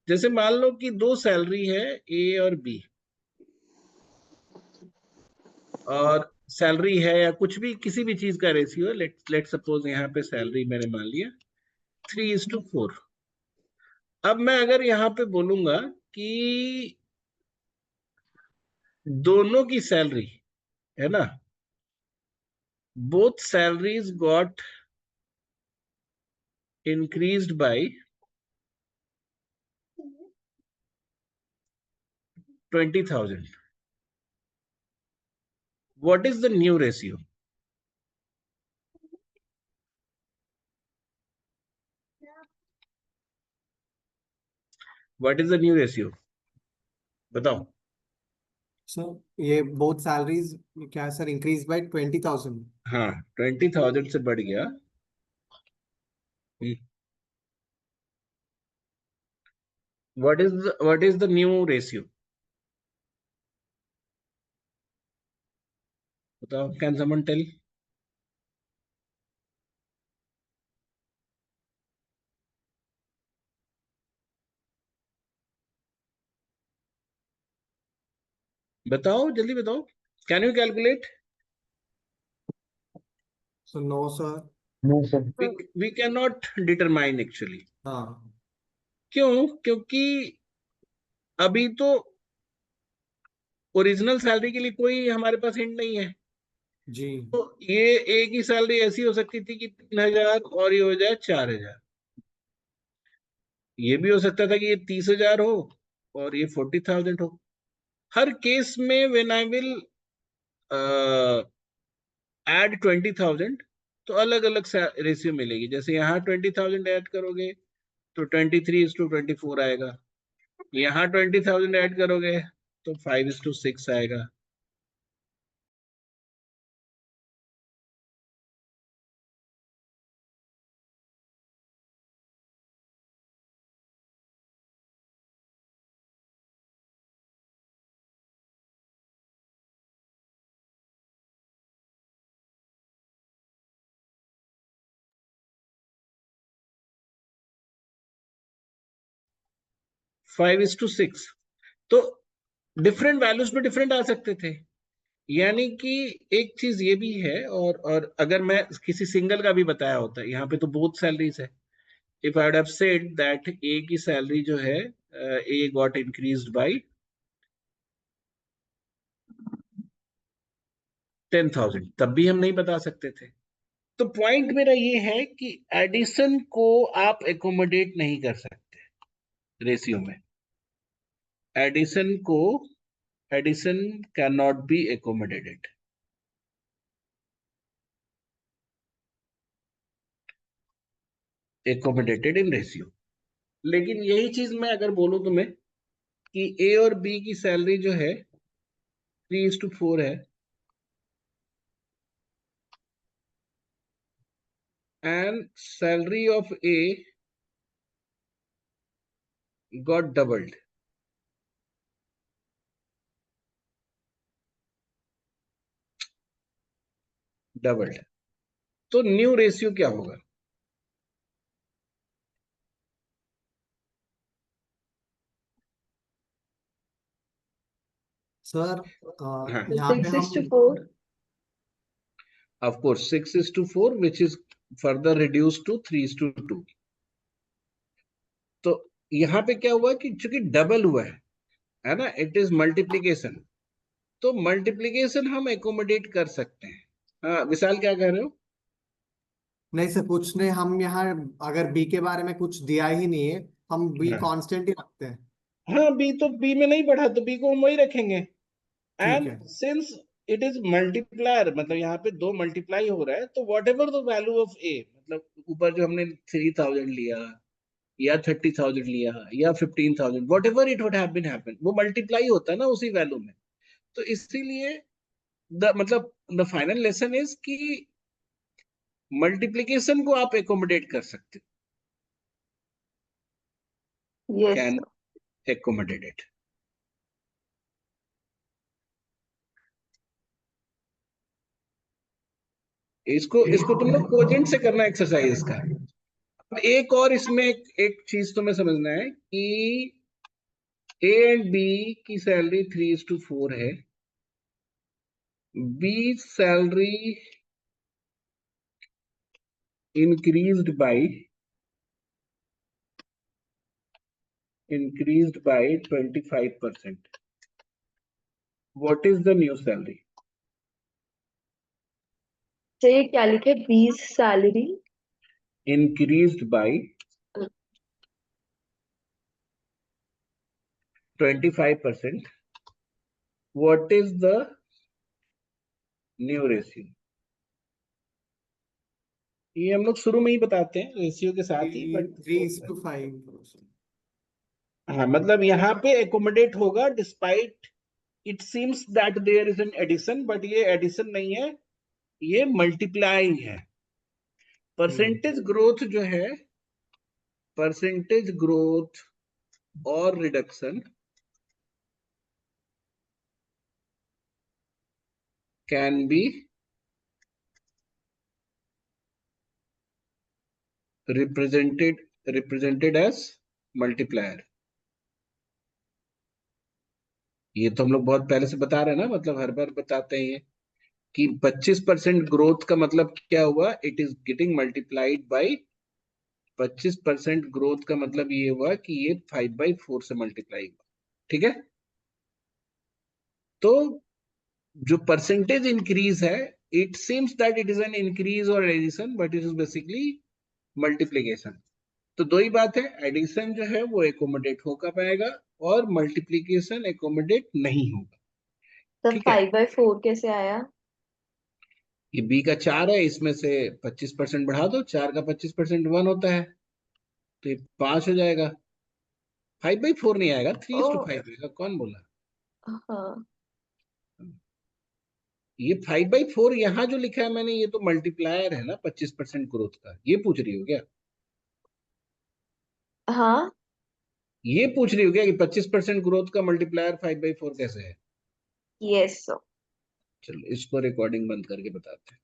जैसे मान लो कि दो सैलरी है, ए और बी, और सैलरी है या कुछ भी किसी भी चीज का रेशियो है, लेट सपोज यहाँ पे सैलरी मैंने मान लिया 3:4। अब मैं अगर यहाँ पे बोलूंगा कि दोनों की सैलरी, है ना, both salaries got increased by 20,000, what is the new ratio? What is the new ratio, बताओ। So ये both salaries क्या sir increased by 20,000. हाँ, 20,000 से बढ़ गया। What is the new ratio, बताओ, कैन समवन टेल? बताओ, जल्दी बताओ, can you calculate? So no sir. No sir, we can not determine actually. हाँ. क्यों? क्योंकि अभी तो ओरिजिनल सैलरी के लिए कोई हमारे पास हिंट नहीं है। जी. तो ये एक ही सैलरी ऐसी हो सकती थी कि 3,000 और ये हो जाए 4,000। ये भी हो सकता था कि ये 30,000 हो और ये 40,000 हो। हर केस में व्हेन आई विल ऐड 20,000 तो अलग अलग रेशियो मिलेगी। जैसे यहाँ 20,000 ऐड करोगे तो 23:24 आएगा, यहाँ 20,000 ऐड करोगे तो 5:6 आएगा। Five is to six. तो डिफरेंट वैल्यूज पे डिफरेंट आ सकते थे। यानी कि एक चीज ये भी है, और अगर मैं किसी सिंगल का भी बताया होता है, यहाँ पे तो बोथ सैलरीज है। If I would have said that A की सैलरी जो है, ए गॉट इंक्रीज्ड बाय 10,000, तब भी हम नहीं बता सकते थे। तो पॉइंट मेरा ये है कि एडिशन को आप एकोमोडेट नहीं कर सकते रेशियो में। Addition can not be accommodated in ratio. लेकिन यही चीज मैं अगर बोलूं तुम्हें कि ए और बी की सैलरी जो है 3:4 है, and salary of A got doubled. तो न्यू रेशियो क्या होगा? सर हाँ, यहाँ पे 6:4. of course 6:4, which is further reduced to 3:2. तो यहाँ पे क्या हुआ कि चूंकि डबल हुआ है ना, इट इज मल्टीप्लीकेशन। तो मल्टीप्लीकेशन हम एकोमोडेट कर सकते हैं। हाँ विशाल, क्या कह रहे हो? नहीं सर, कुछ नहीं, हम यहाँ अगर बी के बारे में कुछ दिया ही नहीं है, हम बी हाँ, कांस्टेंट ही रखते हैं। हाँ बी तो बी में नहीं बढ़ा, तो बी को हम वही रखेंगे। ठीक एंड है। सिंस इट इज मल्टीप्लायर, मतलब यहाँ पे दो मल्टीप्लाई हो रहा है, तो whatever the value of A, मतलब ऊपर जो हमने 3,000 लिया या 30,000 लिया या 15,000, whatever it would have been happen, वो मल्टीप्लाई होता है ना उसी वैल्यू में। तो इसीलिए मतलब द फाइनल लेसन इज कि मल्टीप्लीकेशन को आप एकोमोडेट कर सकते हो, Yes, can sir. Accommodate it. इसको तुम लोग कोजेंट से करना एक्सरसाइज का। अब एक और इसमें एक चीज तुम्हें समझना है कि ए एंड बी की सैलरी 3:4 है। B salary increased by 25%. What is the new salary? चाहिए क्या लिखे? B's salary Increased by 25%. What is the new ratio? ये हम लोग शुरू में ही बताते हैं रेशियो के साथ ही, बट 3:5। हाँ मतलब यहाँ पे एकोमोडेट होगा despite it seems that there is an addition, but ये एडिशन नहीं है, ये मल्टीप्लाइंग है। परसेंटेज ग्रोथ जो है, परसेंटेज ग्रोथ और reduction can be represented as multiplier। ये तो हम लोग बहुत पहले से बता रहे हैं ना, मतलब हर बार बताते हैं ये कि 25% ग्रोथ का मतलब क्या हुआ, it is getting multiplied by 25% growth का मतलब ये हुआ कि ये 5/4 से मल्टीप्लाई हुआ। ठीक है, तो जो परसेंटेज इंक्रीज है, it seems that it is an increase और addition, but it is basically multiplication. तो दो ही बात है, एडिशन जो है वो एकोमोडेट हो का पाएगा और मल्टीप्लीकेशन एकोमोडेट नहीं होगा। तो ठीक है, 5/4 कैसे आया? ये बी का 4 है, इसमें से 25% बढ़ा दो, 4 का 25% 1 होता है, तो ये 5 हो जाएगा। 5/4 नहीं आएगा, 3:5 आएगा। कौन बोला? हाँ. ये 5/4 यहाँ जो लिखा है मैंने, ये तो मल्टीप्लायर है ना 25% ग्रोथ का। ये पूछ रही हो क्या? हाँ. ये पूछ रही हो क्या कि 25% ग्रोथ का मल्टीप्लायर 5/4 कैसे है? Yes, sir. चलो इसको रिकॉर्डिंग बंद करके बताते हैं।